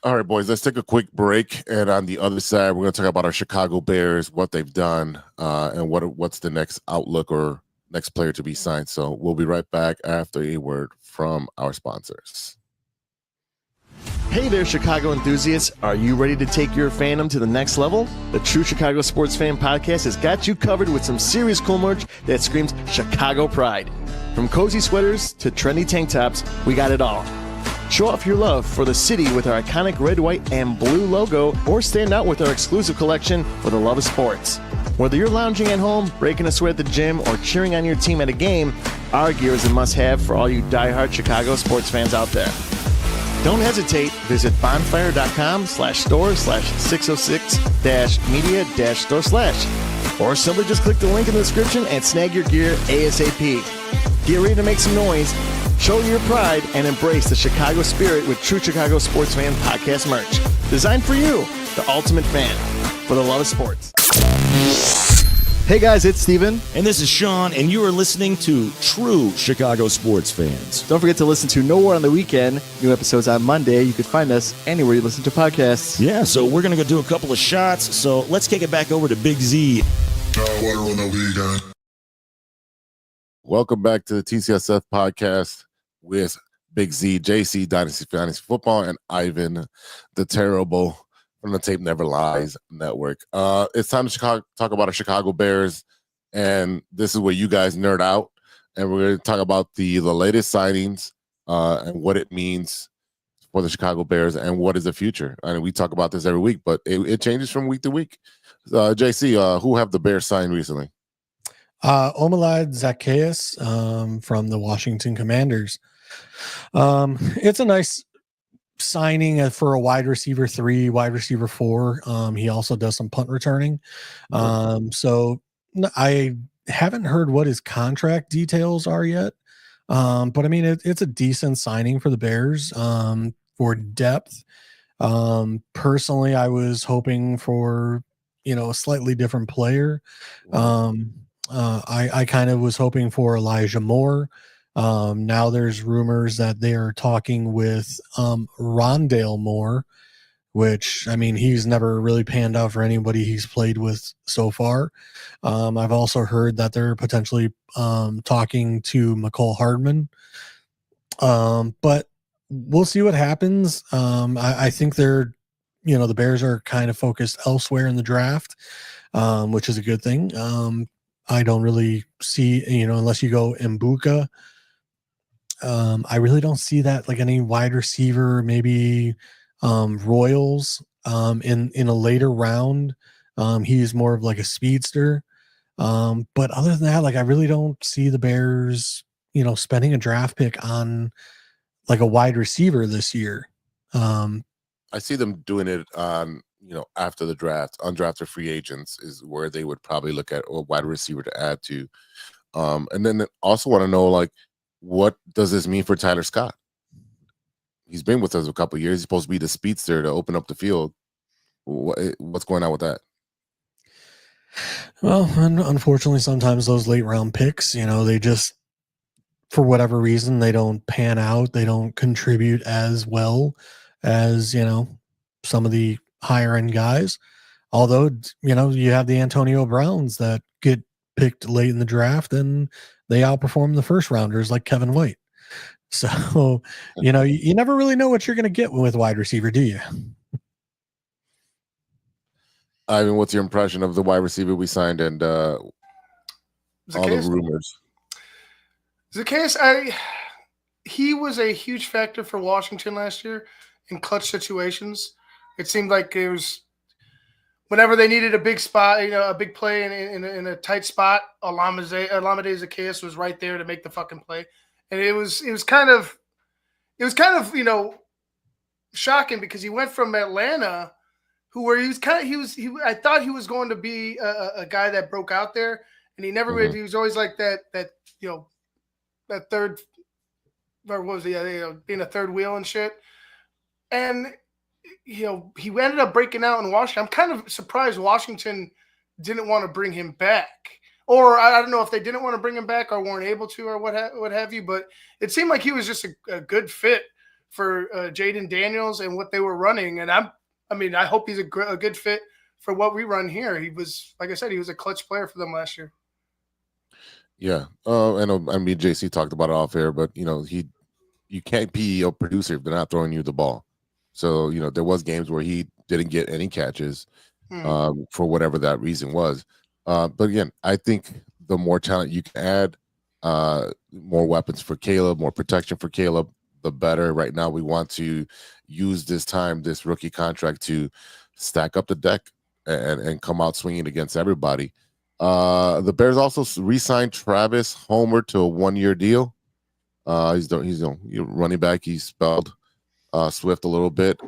All right, boys, let's take a quick break. And on the other side, we're going to talk about our Chicago Bears, what they've done, and what's the next outlook or next player to be signed. So we'll be right back after a word from our sponsors. Hey there, Chicago enthusiasts. Are you ready to take your fandom to the next level? The True Chicago Sports Fan Podcast has got you covered with some serious cool merch that screams Chicago pride. From cozy sweaters to trendy tank tops, we got it all. Show off your love for the city with our iconic red, white, and blue logo, or stand out with our exclusive collection for the love of sports. Whether you're lounging at home, breaking a sweat at the gym, or cheering on your team at a game, our gear is a must-have for all you diehard Chicago sports fans out there. Don't hesitate. Visit bonfire.com/store/606-media-store/. Or simply just click the link in the description and snag your gear ASAP. Get ready to make some noise, show your pride, and embrace the Chicago spirit with True Chicago Sports Fan Podcast merch. Designed for you, the ultimate fan, for the love of sports. Hey guys, it's Steven. And this is Sean, and you are listening to True Chicago Sports Fans. Don't forget to listen to Nowhere on the Weekend. New episodes on Monday. You can find us anywhere you listen to podcasts. Yeah, so we're going to go do a couple of shots, so let's kick it back over to Big Z. Nowhere on the Weekend. Welcome back to the TCSF podcast with Big Z, JC, Dynasty Fantasy Football, and Ivan, the Terrible, from the Tape Never Lies Network. It's time to talk about our Chicago Bears, and this is where you guys nerd out, and we're going to talk about the latest signings and what it means for the Chicago Bears and what is the future. I mean, we talk about this every week, but it changes from week to week. JC, who have the Bears signed recently? Omalad Zacchaeus from the Washington Commanders. It's a nice signing for a wide receiver 3, wide receiver 4. He also does some punt returning. So I haven't heard what his contract details are yet. But I mean, it's a decent signing for the Bears for depth. Personally, I was hoping for, a slightly different player. I kind of was hoping for Elijah Moore. Now there's rumors that they are talking with Rondale Moore, which, I mean, he's never really panned out for anybody he's played with so far. I've also heard that they're potentially talking to McCole Hardman. But we'll see what happens. I think the Bears are kind of focused elsewhere in the draft, which is a good thing. I don't really see, unless you go Mbuka, I really don't see that like any wide receiver, maybe Royals in a later round. He's more of like a speedster. But other than that, like I really don't see the Bears, spending a draft pick on like a wide receiver this year. I see them doing it on, after the draft. Undrafted free agents is where they would probably look at a wide receiver to add to. And then also want to know, like, what does this mean for Tyler Scott? He's been with us a couple of years. He's supposed to be the speedster to open up the field. What's going on with that? Well, unfortunately, sometimes those late round picks, they just, for whatever reason, they don't pan out. They don't contribute as well as, some of the higher end guys. Although, you have the Antonio Browns that get picked late in the draft and they outperform the first rounders like Kevin White. So, you never really know what you're going to get with wide receiver, do you? I mean, what's your impression of the wide receiver we signed and all the rumors? Zacchaeus, he was a huge factor for Washington last year in clutch situations. It seemed like it was whenever they needed a big spot, a big play in a tight spot, Olamide Zacchaeus was right there to make the fucking play. And it was kind of shocking because he went from Atlanta, I thought he was going to be a guy that broke out there, and he never really. He was always like that third, or what was he? Being a third wheel and shit. And he ended up breaking out in Washington. I'm kind of surprised Washington didn't want to bring him back. Or I don't know if they didn't want to bring him back or weren't able to or what have you, but it seemed like he was just a good fit for Jaden Daniels and what they were running. And I hope he's a good fit for what we run here. He was, like I said, he was a clutch player for them last year. Yeah. And I mean, JC talked about it off air, but you can't be a producer if they're not throwing you the ball. So, there was games where he didn't get any catches for whatever that reason was. But again, I think the more talent you can add, more weapons for Caleb, more protection for Caleb, the better. Right now, we want to use this rookie contract to stack up the deck and come out swinging against everybody. The Bears also re-signed Travis Homer to a 1-year deal. He's running back. He's spelled Swift a little bit.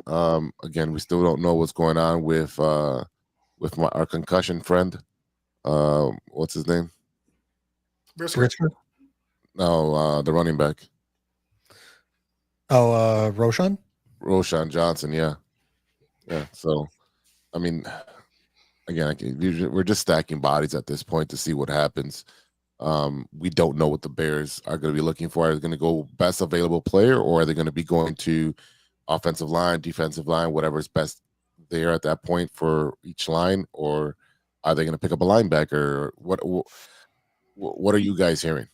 Again, we still don't know what's going on with our concussion friend. What's his name? Brisker. No, the running back. Oh, Roshan Johnson. Yeah. So, I mean, again, we're just stacking bodies at this point to see what happens. We don't know what the Bears are going to be looking for. Are they going to go best available player, or are they going to be going to offensive line, defensive line, whatever's best there at that point for each line, or are they going to pick up a linebacker? What are you guys hearing?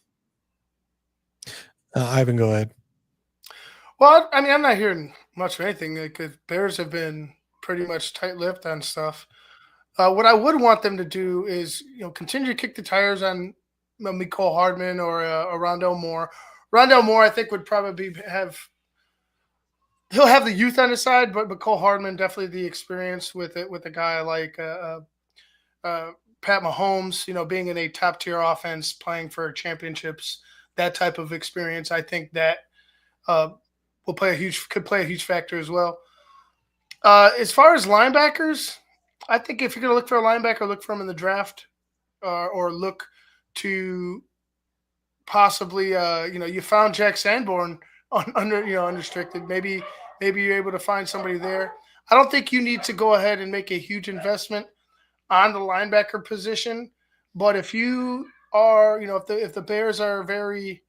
Ivan, go ahead. Well, I mean, I'm not hearing much of anything because Bears have been pretty much tight-lipped on stuff. What I would want them to do is, continue to kick the tires on McCole Hardman or Rondale Moore. Rondale Moore, I think, would probably he'll have the youth on his side, but McCole Hardman definitely the experience with a guy like Pat Mahomes, being in a top-tier offense, playing for championships, that type of experience. I think that could play a huge factor as well. As far as linebackers, I think if you're going to look for a linebacker, look for him in the draft, or look to possibly, you found Jack Sanborn unrestricted. Maybe you're able to find somebody there. I don't think you need to go ahead and make a huge investment on the linebacker position, but if you are, if the Bears are very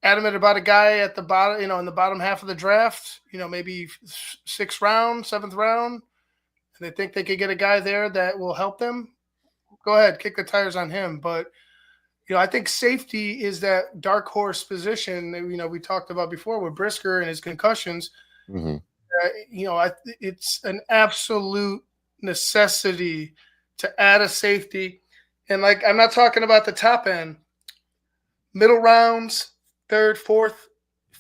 adamant about a guy at the bottom, in the bottom half of the draft, maybe 6th round, 7th round, and they think they could get a guy there that will help them, go ahead, kick the tires on him. But I think safety is that dark horse position that we talked about before with Brisker and his concussions. Mm-hmm. It's an absolute necessity to add a safety. And I'm not talking about the top end, middle rounds, 3rd, 4th,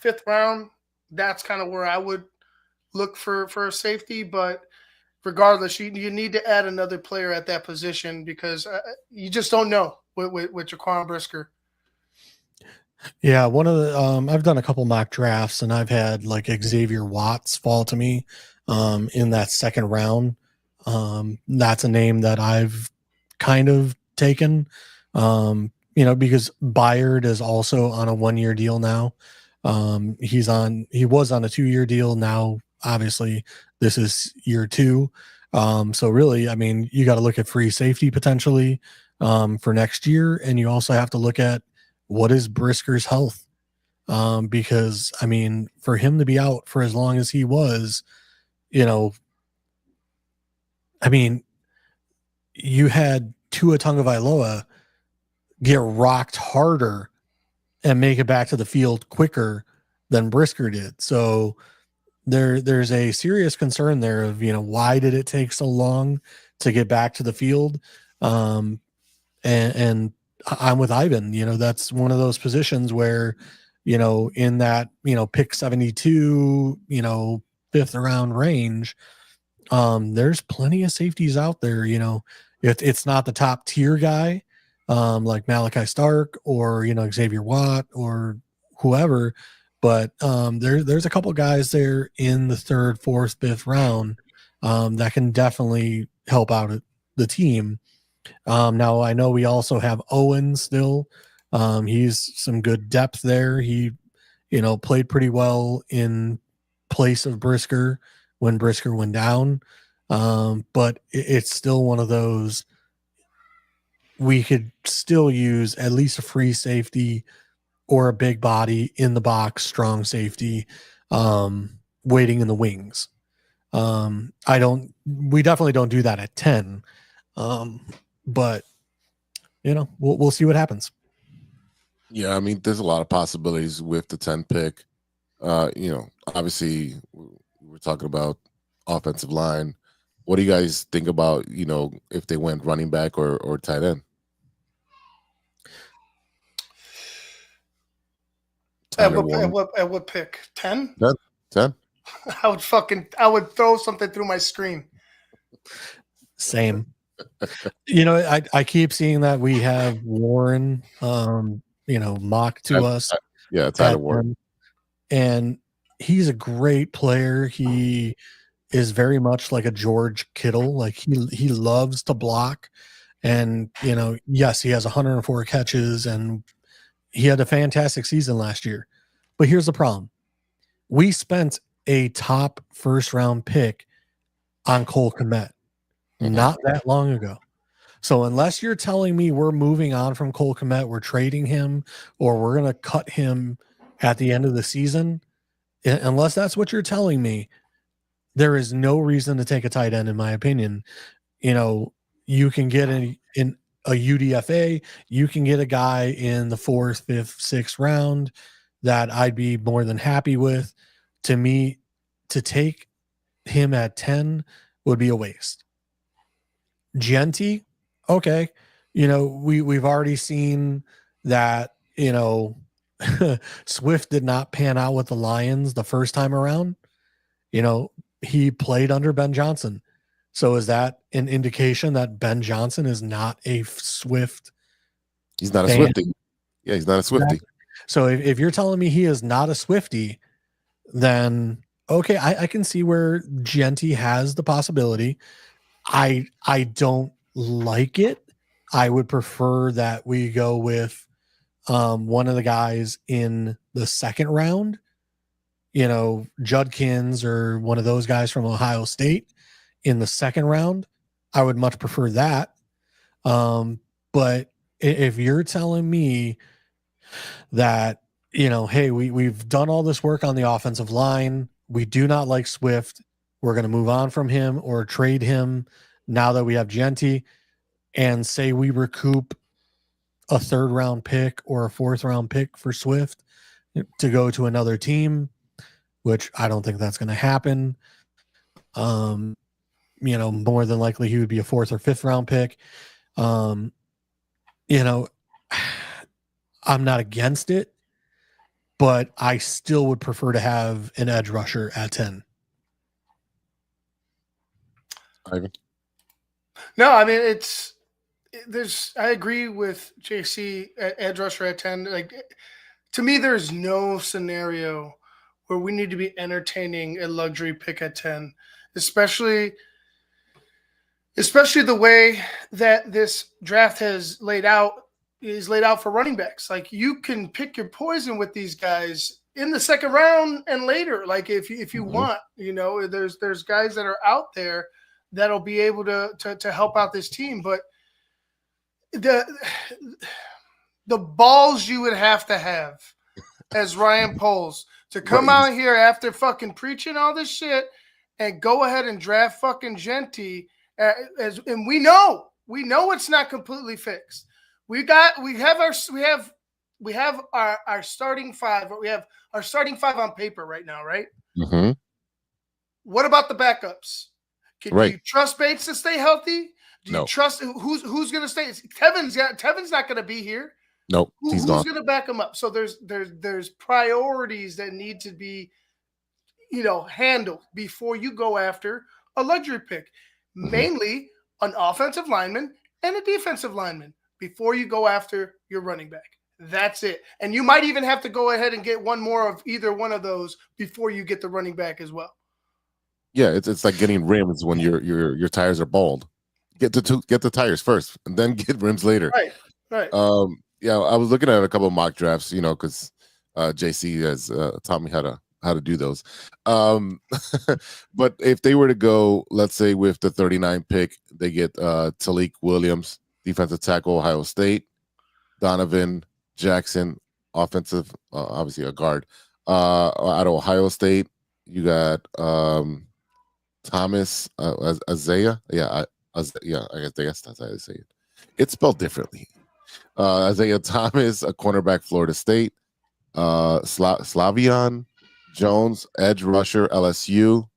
5th round. That's kind of where I would look for a safety. But regardless, you need to add another player at that position because you just don't know with Jaquan Brisker. Yeah, one of the I've done a couple mock drafts and I've had Xavier Watts fall to me in that 2nd round. That's a name that I've kind of taken, because Byard is also on a 1-year deal now. He was on a 2-year deal. Now, obviously, this is year 2. So really, you got to look at free safety potentially for next year. And you also have to look at what is Brisker's health. Because for him to be out for as long as he was, you had Tua Tagovailoa get rocked harder and make it back to the field quicker than Brisker did. So there's a serious concern there of, why did it take so long to get back to the field? And I'm with Ivan, that's one of those positions where, in that, pick 72, 5th round range, there's plenty of safeties out there. If it's not the top tier guy, like Malachi Stark or, Xavier Watt or whoever, but there's a couple guys there in the 3rd, 4th, 5th round that can definitely help out the team. Now I know we also have Owen still. He's some good depth there. He, played pretty well in place of Brisker when Brisker went down. But it's still one of those, we could still use at least a free safety or a big body in the box, strong safety, waiting in the wings. We definitely don't do that at 10. But we'll see what happens. Yeah, there's a lot of possibilities with the 10 pick. Obviously we're talking about offensive line. What do you guys think about, if they went running back or tight end? At what pick? 10? 10? I would throw something through my screen. Same. I keep seeing that we have Warren, mock to us. Yeah, Tyler Warren. And he's a great player. He is very much like a George Kittle. He loves to block. And, yes, he has 104 catches and he had a fantastic season last year. But here's the problem. We spent a top 1st round pick on Cole Kmet not that long ago. So unless you're telling me we're moving on from Cole Kmet, we're trading him, or we're going to cut him at the end of the season, unless that's what you're telling me, there is no reason to take a tight end, in my opinion. You can get in a UDFA, you can get a guy in the 4th, 5th, 6th round that I'd be more than happy with. To me, to take him at 10 would be a waste. Genty, okay. We've already seen that, Swift did not pan out with the Lions the first time around. He played under Ben Johnson. So is that an indication that Ben Johnson is not a Swift? He's not a Swiftie. Yeah, he's not a Swiftie. Exactly. So if you're telling me he is not a Swiftie, then okay, I can see where Genty has the possibility. I don't like it. I would prefer that we go with one of the guys in the second round, Judkins or one of those guys from Ohio State in the second round, I would much prefer that. But if you're telling me that, hey, we've done all this work on the offensive line, we do not like Swift, we're going to move on from him or trade him now that we have Genti, and say we recoup a 3rd round pick or a 4th round pick for Swift to go to another team, which I don't think that's going to happen. More than likely he would be a 4th or 5th round pick. I'm not against it, but I still would prefer to have an edge rusher at 10. Ivan? No, I mean, I agree with JC at edge rusher at 10. Like, to me, there's no scenario where we need to be entertaining a luxury pick at 10, especially the way that this draft is laid out for running backs. Like, you can pick your poison with these guys in the 2nd round and later. Like, if you want, there's guys that are out there that'll be able to help out this team. But the balls you would have as Ryan Poles to come out here after fucking preaching all this shit and go ahead and draft fucking Genti. And we know it's not completely fixed. We have our starting 5, but we have our starting 5 on paper right now, right? Mm-hmm. What about the backups? Do you trust Bates to stay healthy? Do you trust who's going to stay? Tevin's not going to be here. Nope, who's going to back him up? So there's priorities that need to be, handled before you go after a luxury pick. Mainly an offensive lineman and a defensive lineman before you go after your running back. That's it. And you might even have to go ahead and get one more of either one of those before you get the running back as well. Yeah, it's like getting rims when your tires are bald. Get the tires first and then get rims later. Right. Yeah, I was looking at a couple of mock drafts, because JC has taught me how to do those. But if they were to go, let's say with the 39 pick, they get Talik Williams, defensive tackle, Ohio State, Donovan Jackson, offensive, obviously a guard, out of Ohio State. You got Thomas Isaiah. I guess that's how I say it. It's spelled differently. Isaiah Thomas, a cornerback, Florida State. Slavion Jones, edge rusher, LSU.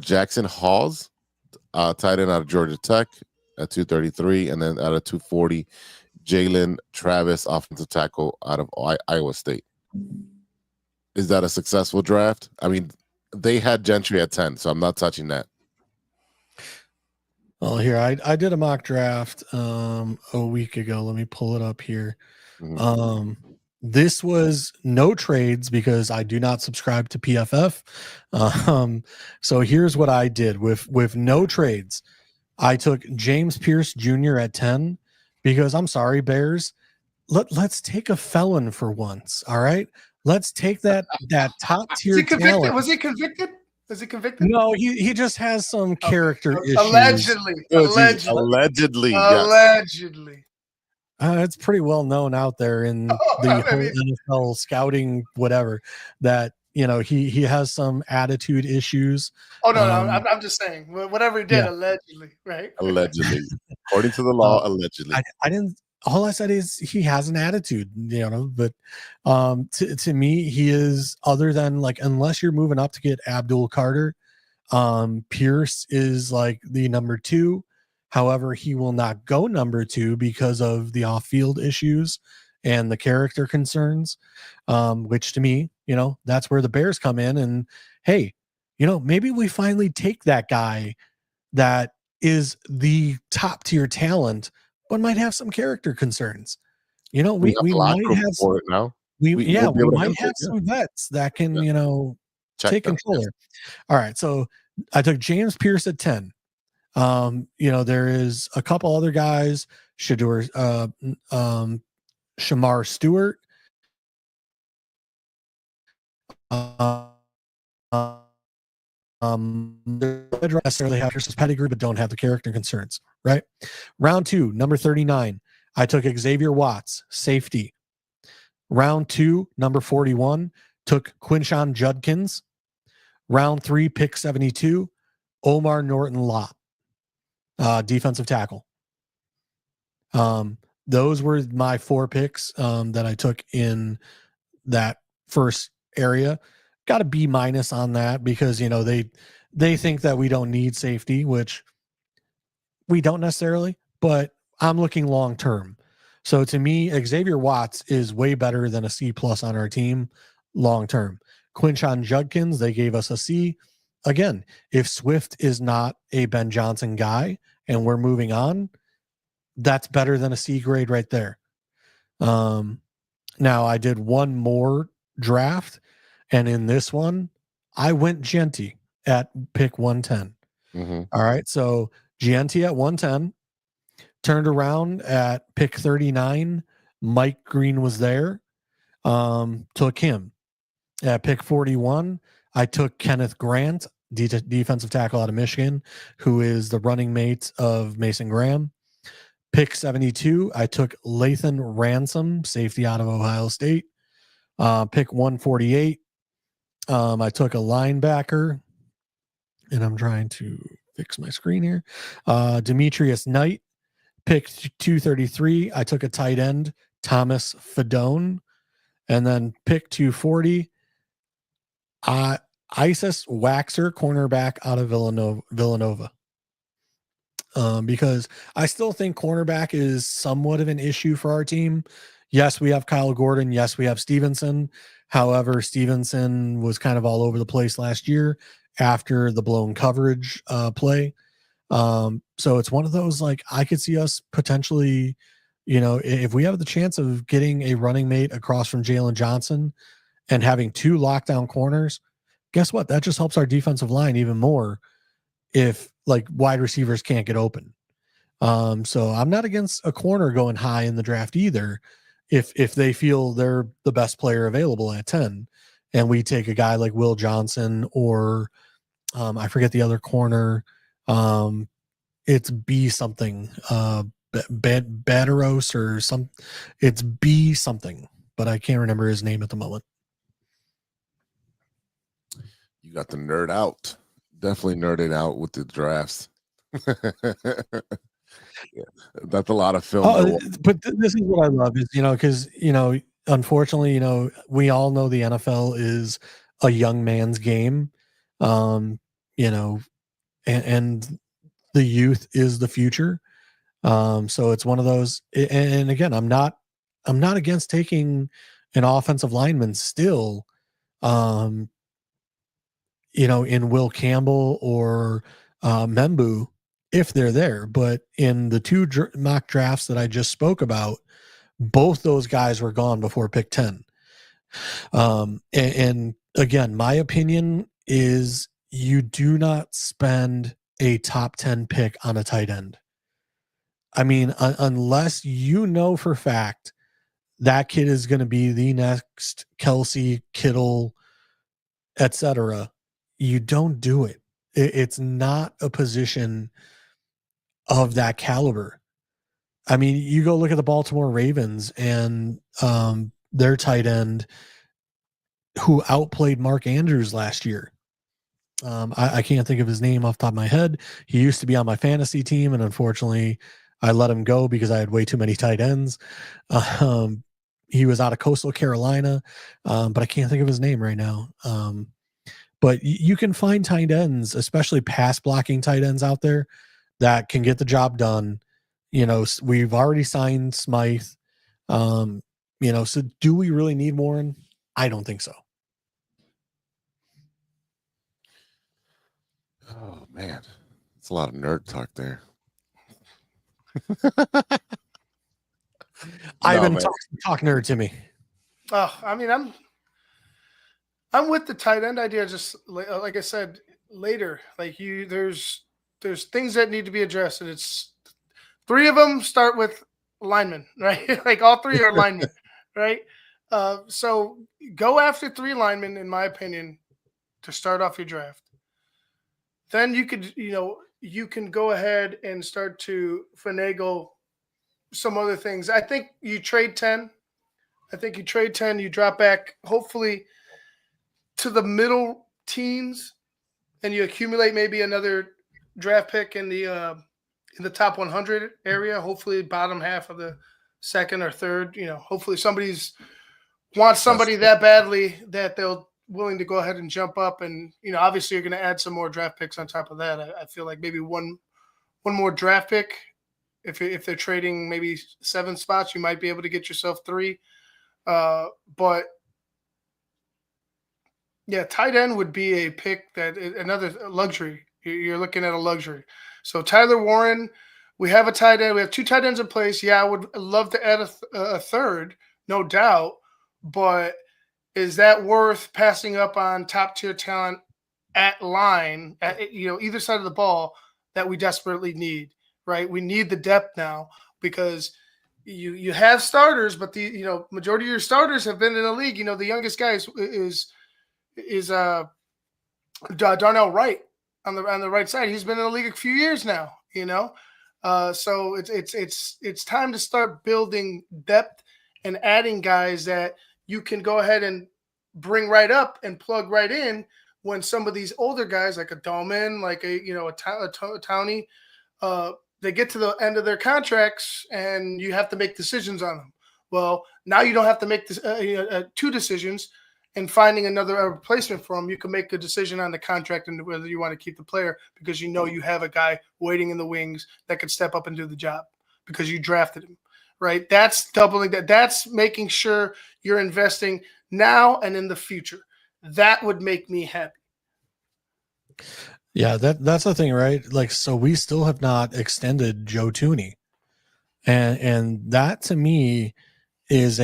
Jackson Hawes, tight end out of Georgia Tech at 233, and then out of 240, Jalen Travis, offensive tackle out of Iowa State. Is that a successful draft? I mean, they had Gentry at 10, so I'm not touching that. Well, here I did a mock draft a week ago. Let me pull it up here. Mm-hmm. This was no trades because I do not subscribe to PFF. So here's what I did with no trades. I took James Pierce Jr. at 10 because I'm sorry, Bears. Let's take a felon for once. All right. Let's take that top tier talent. Was he convicted? Was he convicted? No, he just has some character issues. Allegedly. It's pretty well known out there in the whole NFL scouting, whatever, that he has some attitude issues. Oh no, I'm just saying whatever he did, allegedly, right? Allegedly, according to the law, allegedly. I didn't. All I said is he has an attitude, but to me, he is, other than like, unless you're moving up to get Abdul Carter, Pierce is like the number 2. However, he will not go number 2 because of the off-field issues and the character concerns, which to me, that's where the Bears come in. And hey, maybe we finally take that guy that is the top tier talent, but might have some character concerns. We might have some, now. We might have some vets that can, take control there. All right. So I took James Pierce at 10. There is a couple other guys, Shadur Shamar Stewart. Don't necessarily have Christmas pedigree, but don't have the character concerns, right? Round 2, number 39. I took Xavier Watts, safety. Round 2, number 41, took Quinshon Judkins. Round 3, pick 72, Omar Norton-Lott, defensive tackle. Those were my 4 picks that I took in that first area. Got a B- on that because, they think that we don't need safety, which we don't necessarily, but I'm looking long term. So to me, Xavier Watts is way better than a C+ on our team long term. Quinshon Judkins, they gave us a C. Again, if Swift is not a Ben Johnson guy and we're moving on, that's better than a C grade right there. Now I did one more draft, and in this one, I went Genty at pick 110. All right. So Genty at 110, turned around at pick 39. Mike Green was there. Took him at pick 41. I took Kenneth Grant, defensive tackle out of Michigan, who is the running mate of Mason Graham. Pick 72, I took Lathan Ransom, safety out of Ohio State. Pick 148, I took a linebacker, and I'm trying to fix my screen here. Demetrius Knight. Pick 233, I took a tight end, Thomas Fedone. And then pick 240, Isis Waxer, cornerback out of Villanova. Because I still think cornerback is somewhat of an issue for our team. Yes, we have Kyle Gordon. Yes, we have Stevenson. However, Stevenson was kind of all over the place last year after the blown coverage play. So it's one of those, like, I could see us potentially, if we have the chance of getting a running mate across from Jalen Johnson and having 2 lockdown corners, guess what? That just helps our defensive line even more if, like, wide receivers can't get open. So I'm not against a corner going high in the draft either. If they feel they're the best player available at 10, and we take a guy like Will Johnson or I forget the other corner. It's B something, Badaros or some. It's B something, but I can't remember his name at the moment. You got the nerd out. Definitely nerded out with the drafts. Yeah, that's a lot of film. But this is what I love is, because, unfortunately, we all know the NFL is a young man's game, and the youth is the future. So it's one of those, and again, I'm not against taking an offensive lineman still, in Will Campbell or Membu, if they're there. But in the 2 mock drafts that I just spoke about, both those guys were gone before pick 10. And again, my opinion is you do not spend a top 10 pick on a tight end. I mean, unless you know for fact that kid is going to be the next Kelsey, Kittle, etc., you don't do it. It's not a position of that caliber. I mean, you go look at the Baltimore Ravens and their tight end who outplayed Mark Andrews last year. I can't think of his name off the top of my head. He used to be on my fantasy team, and unfortunately I let him go because I had way too many tight ends. He was out of Coastal Carolina, but I can't think of his name right now. But you can find tight ends, especially pass blocking tight ends out there that can get the job done. We've already signed Smythe. So do we really need Warren? I don't think so. Oh man, it's a lot of nerd talk there. Ivan, talk nerd to me. Oh, I mean, I'm with the tight end idea. Just like I said later, like there's things that need to be addressed, and it's 3 of them start with linemen, right? Like all three are linemen, right? So go after 3 linemen, in my opinion, to start off your draft. Then you can go ahead and start to finagle some other things. I think you trade 10. I think you trade 10, you drop back hopefully to the middle teens, and you accumulate maybe another draft pick in the top 100 area, hopefully bottom half of the second or third. Hopefully wants somebody that badly that they'll willing to go ahead and jump up, and obviously you're going to add some more draft picks on top of that. I feel like maybe one more draft pick. If they're trading maybe 7 spots, you might be able to get yourself 3. But yeah, tight end would be a pick that another luxury. You're looking at a luxury. So Tyler Warren, we have a tight end. We have 2 tight ends in place. Yeah, I would love to add a third, no doubt. But is that worth passing up on top tier talent at line, at either side of the ball that we desperately need? Right, we need the depth now because you have starters, but the majority of your starters have been in the league. The youngest guy is Darnell Wright on the right side. He's been in the league a few years now. So it's time to start building depth and adding guys that you can go ahead and bring right up and plug right in when some of these older guys like a Dolman, like a Towney, they get to the end of their contracts and you have to make decisions on them. Well, now you don't have to make this, 2 decisions and finding another replacement for them. You can make a decision on the contract and whether you want to keep the player because you have a guy waiting in the wings that could step up and do the job because you drafted him, right? That's doubling that. That's making sure you're investing now and in the future. That would make me happy. Yeah, that's the thing, right? Like, so we still have not extended Joe Thuney. And that to me is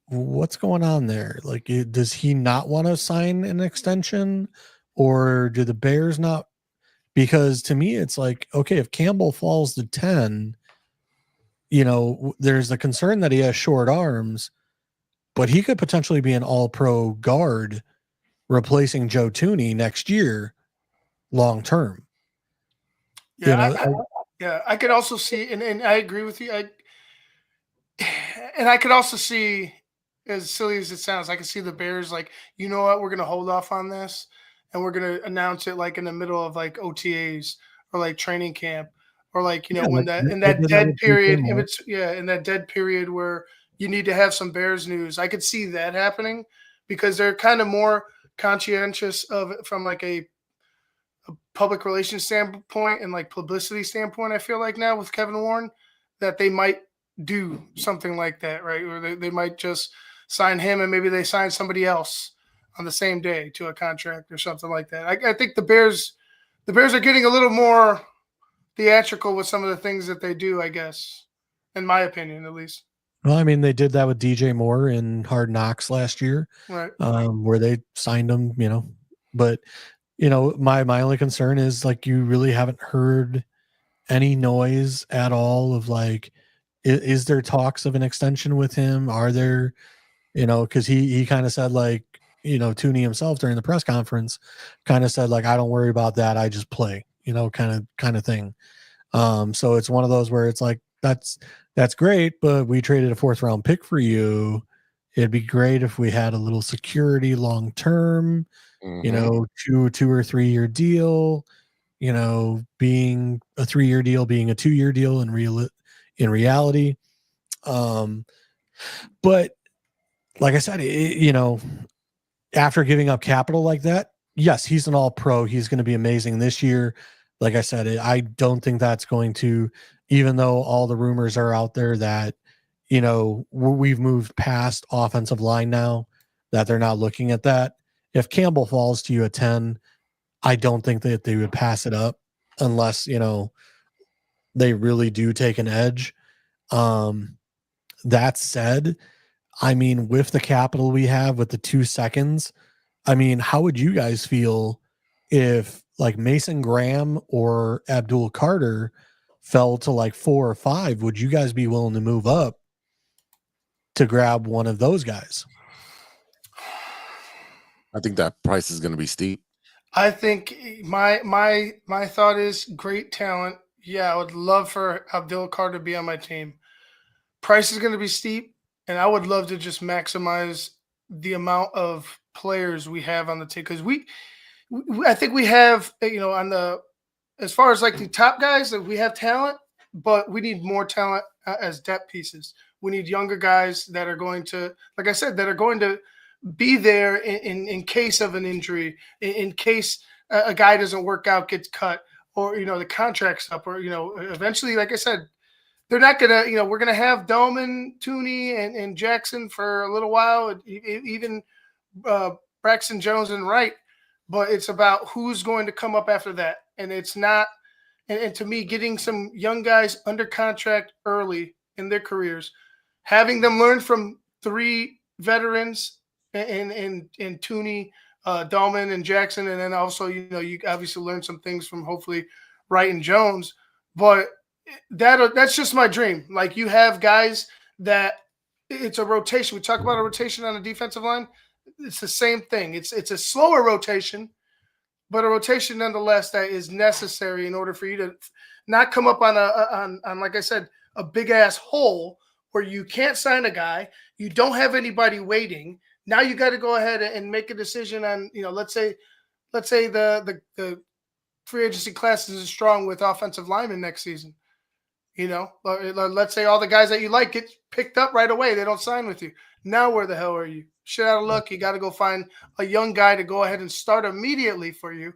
what's going on there? Like, does he not want to sign an extension, or do the Bears not? Because to me, it's like, okay, if Campbell falls to 10, there's the concern that he has short arms, but he could potentially be an all-pro guard replacing Joe Thuney next year long term. Yeah, I could also see, and I agree with you. I could also see, as silly as it sounds, I can see the Bears like, you know what, we're going to hold off on this, and we're going to announce it like in the middle of like OTAs or like training camp, or like when in that dead period, in that dead period where you need to have some Bears news. I could see that happening because they're kind of more conscientious of it from like a public relations standpoint and like publicity standpoint. I feel like now with Kevin Warren that they might do something like that, right? Or they might just sign him and maybe they sign somebody else on the same day to a contract or something like that. I think the Bears are getting a little more theatrical with some of the things that they do, I guess, in my opinion, at least. Well, I mean, they did that with DJ Moore in Hard Knocks last year, right? Where they signed him, but my only concern is like, you really haven't heard any noise at all of like, is there talks of an extension with him? Are there, cause he kind of said like, Thuney himself during the press conference kind of said like, I don't worry about that. I just play, kind of thing. So it's one of those where it's like, that's great, but we traded a 4th round pick for you. It'd be great if we had a little security long term, 2 or 3 year deal, being a 3 year deal, being a 2 year deal in reality. But like I said, after giving up capital like that, yes, he's an all pro. He's going to be amazing this year. Like I said, I don't think that's going to, even though all the rumors are out there that, we've moved past offensive line now, that they're not looking at that. If Campbell falls to you at 10, I don't think that they would pass it up unless, they really do take an edge. That said, I mean, with the capital we have with the 2 seconds, I mean, how would you guys feel if like Mason Graham or Abdul Carter fell to like 4 or 5, would you guys be willing to move up to grab one of those guys? I think that price is going to be steep. I think my thought is great talent. Yeah, I would love for Abdul Carr to be on my team. Price is going to be steep, and I would love to just maximize the amount of players we have on the team because I think we have on the as far as like the top guys that we have talent, but we need more talent as depth pieces. We need younger guys that are going to, like I said, that are going to be there in case of an injury, in case a guy doesn't work out, gets cut, or the contract's up, or eventually, like I said, they're not gonna, we're gonna have Dolman, Tooney, and Jackson for a little while, even Braxton Jones and Wright, but it's about who's going to come up after that, and it's not. And to me, getting some young guys under contract early in their careers, having them learn from 3 veterans and Tooney, Dahlman, and Jackson, and then also you obviously learn some things from hopefully Wright and Jones. But that's just my dream. Like you have guys that it's a rotation. We talk about a rotation on the defensive line. It's the same thing. It's a slower rotation, but a rotation nonetheless that is necessary in order for you to not come up on on like I said, a big ass hole where you can't sign a guy, you don't have anybody waiting. Now you got to go ahead and make a decision on, let's say the free agency class is strong with offensive linemen next season. Let's say all the guys that you like get picked up right away. They don't sign with you. Now where the hell are you? Shit out of luck. You got to go find a young guy to go ahead and start immediately for you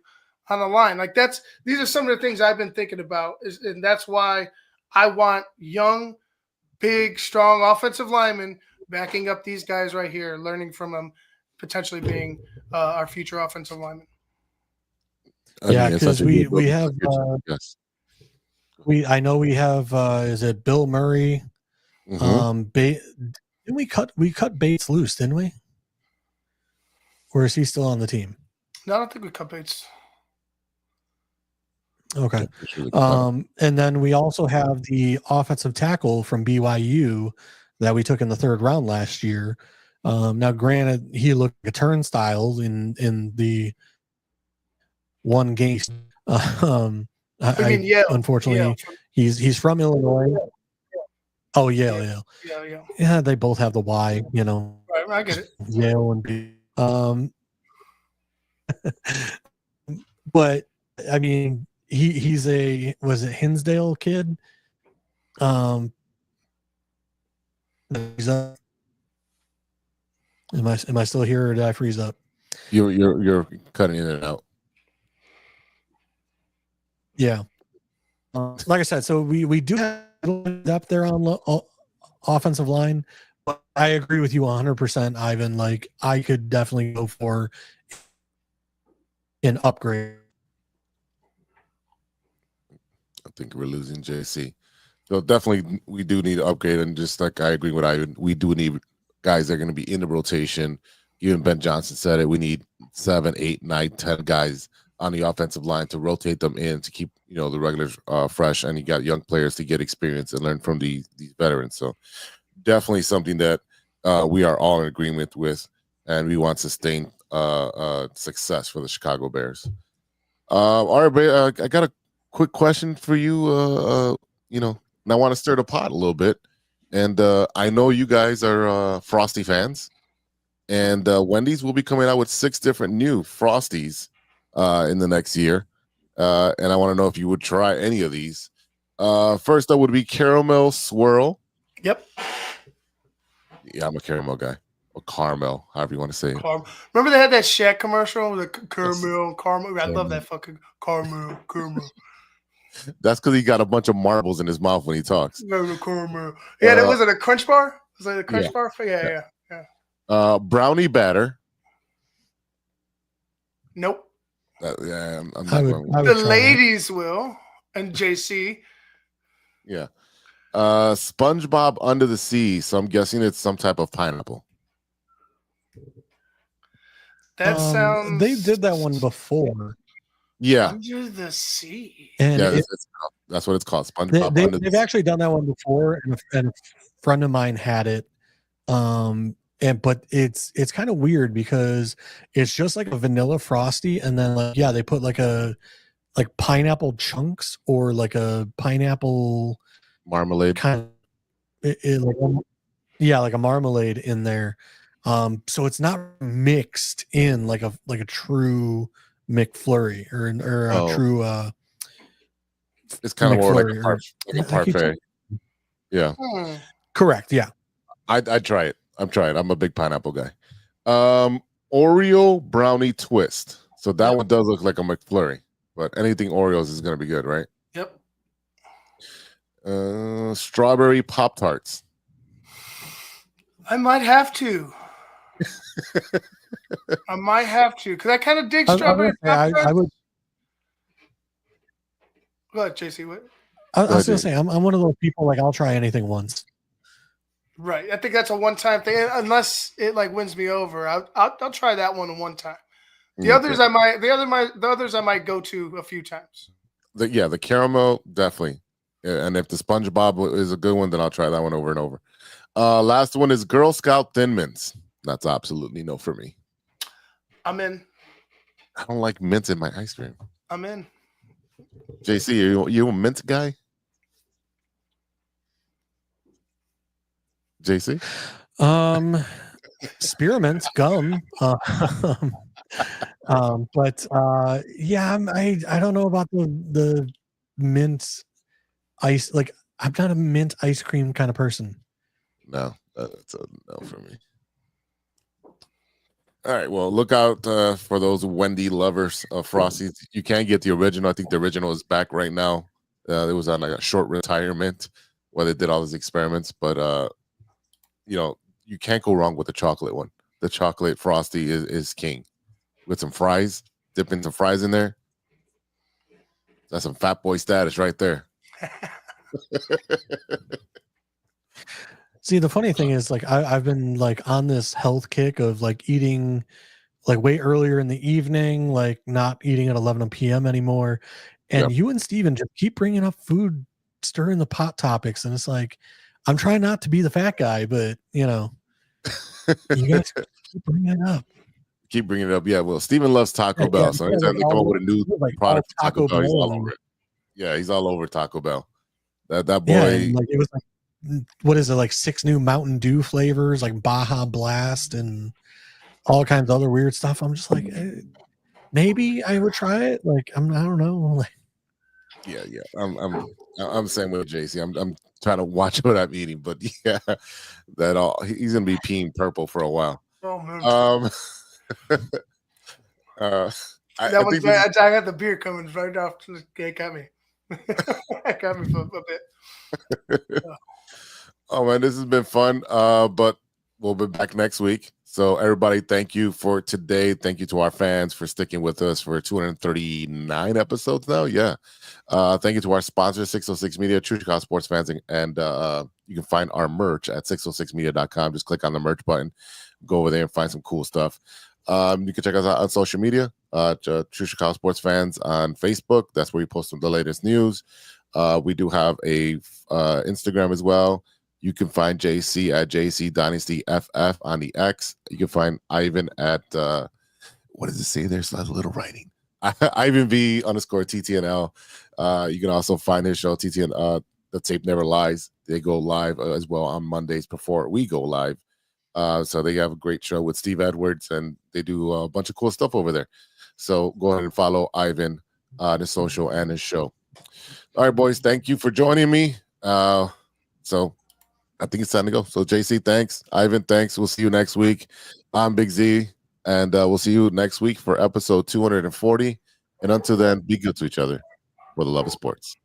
on the line. Like these are some of the things I've been thinking about, and that's why I want young, big, strong offensive linemen backing up these guys right here, learning from them, potentially being our future offensive linemen. Yeah, because we have yes. I know we have is it Bill Murray? Mm-hmm. Didn't we cut Bates loose, didn't we? Or is he still on the team? No, I don't think we cut Bates. Okay. And then we also have the offensive tackle from BYU that we took in the 3rd round last year. Now, granted, he looked like a turnstile in the one game. Unfortunately, he's from Illinois. Oh, Yale. Yeah, they both have the Y, Right, I get it. Yale and B. But I mean, he's was it Hinsdale kid? He's up. Am I still here, or did I freeze up? You're cutting in and out. Yeah. Like I said, so we do have depth there on offensive line, but I agree with you 100%, Ivan. Like I could definitely go for an upgrade. I think we're losing JC. So definitely we do need to upgrade, and just like I agree with Ivan, we do need guys that are going to be in the rotation. Even Ben Johnson said it. We need 7, 8, 9, 10 guys on the offensive line to rotate them in to keep the regulars fresh, and you got young players to get experience and learn from these veterans. So definitely something that we are all in agreement with, and we want sustained success for the Chicago Bears. All right, I got a quick question for you. And I want to stir the pot a little bit, and I know you guys are Frosty fans, and Wendy's will be coming out with 6 different new Frosties in the next year, and I want to know if you would try any of these. First up would be caramel swirl. Yep. Yeah, I'm a caramel guy, or caramel, however you want to say it. Remember they had that Shaq commercial, the caramel. I love that fucking caramel. That's because he got a bunch of marbles in his mouth when he talks. Caramel. Yeah, that was it a Crunch Bar? Was it a Crunch Bar? Yeah. Brownie batter. Nope. Yeah, I'm not going. The ladies will, and JC. Yeah. SpongeBob Under the Sea. So I'm guessing it's some type of pineapple. That sounds. They did that one before. Yeah, Under the Sea. And yeah, it, that's what it's called. SpongeBob Under the they've Sea. actually done that one before, and a friend of mine had it. But it's kind of weird because it's just like a vanilla frosty, and then like they put like pineapple chunks or like a pineapple Marmalade. kind of like a marmalade in there. So it's not mixed in like a true McFlurry or a true It's kind of more like McFlurry a parfait. Yeah. Correct. Yeah. I'd try it. I'm a big pineapple guy. Oreo brownie twist. So that one does look like a McFlurry, but anything Oreos is going to be good, right? Yep. Strawberry Pop-Tarts. I might have to. I might have to because I kind of dig strawberry Pop-Tarts. I would. Go ahead, JC. What? I was going to say, I'm one of those people, like, I'll try anything once. Right. I think that's a one-time thing. Unless it like wins me over, I'll try that one time. The others I might go to a few times. The caramel, definitely. Yeah, and if the SpongeBob is a good one, then I'll try that one over and over. Last one is Girl Scout Thin Mints. That's absolutely no for me. I'm in. I don't like mint in my ice cream. I'm in. JC, you a mint guy? JC? Spearmint gum. But I don't know about the mint ice. Like, I'm not a mint ice cream kind of person. No, that's a no for me. All right, well, look out for those Wendy lovers of Frosties. You can get the original. I think the original is back right now. It was on like a short retirement where they did all these experiments, but you can't go wrong with the chocolate one. The chocolate Frosty is king. With some fries, dipping some fries in there. That's some fat boy status right there. See, the funny thing is, like, I've been like on this health kick of like eating like way earlier in the evening, like not eating at 11 p.m. anymore. And you and Steven just keep bringing up food, stirring the pot topics. And it's like, I'm trying not to be the fat guy, but you guys keep bringing it up. Keep bringing it up. Yeah, well, Steven loves Taco Bell. So anytime they come up with a new product, Taco Bell, he's all over it. Yeah, he's all over Taco Bell. That boy. Yeah, like it was like, what is it, like 6 new Mountain Dew flavors, like Baja Blast and all kinds of other weird stuff. I'm just like, maybe I would try it. Like, I don't know. Yeah. I'm saying with JC. I'm trying to watch what I'm eating, but yeah, he's gonna be peeing purple for a while. Oh man. I got the beer coming right off. It got me. It got me for a bit. Oh man, this has been fun. But we'll be back next week. So everybody, thank you for today. Thank you to our fans for sticking with us for 239 episodes now. Yeah. Thank you to our sponsor, 606 Media, True Chicago Sports Fans, and you can find our merch at 606media.com. Just click on the merch button, go over there and find some cool stuff. You can check us out on social media, True Chicago Sports Fans on Facebook. That's where we post the latest news. We do have a Instagram as well. You can find JC at JC Dynasty FF on the X. You can find Ivan at what does it say? There's a little writing. Ivan V _ TTNL. You can also find his show TTN. The Tape Never Lies. They go live as well on Mondays before we go live. So they have a great show with Steve Edwards, and they do a bunch of cool stuff over there. So go ahead and follow Ivan on his social and his show. All right, boys. Thank you for joining me. So I think it's time to go. So JC, thanks. Ivan, thanks. We'll see you next week. I'm Big Z, and we'll see you next week for episode 240. And until then, be good to each other for the love of sports.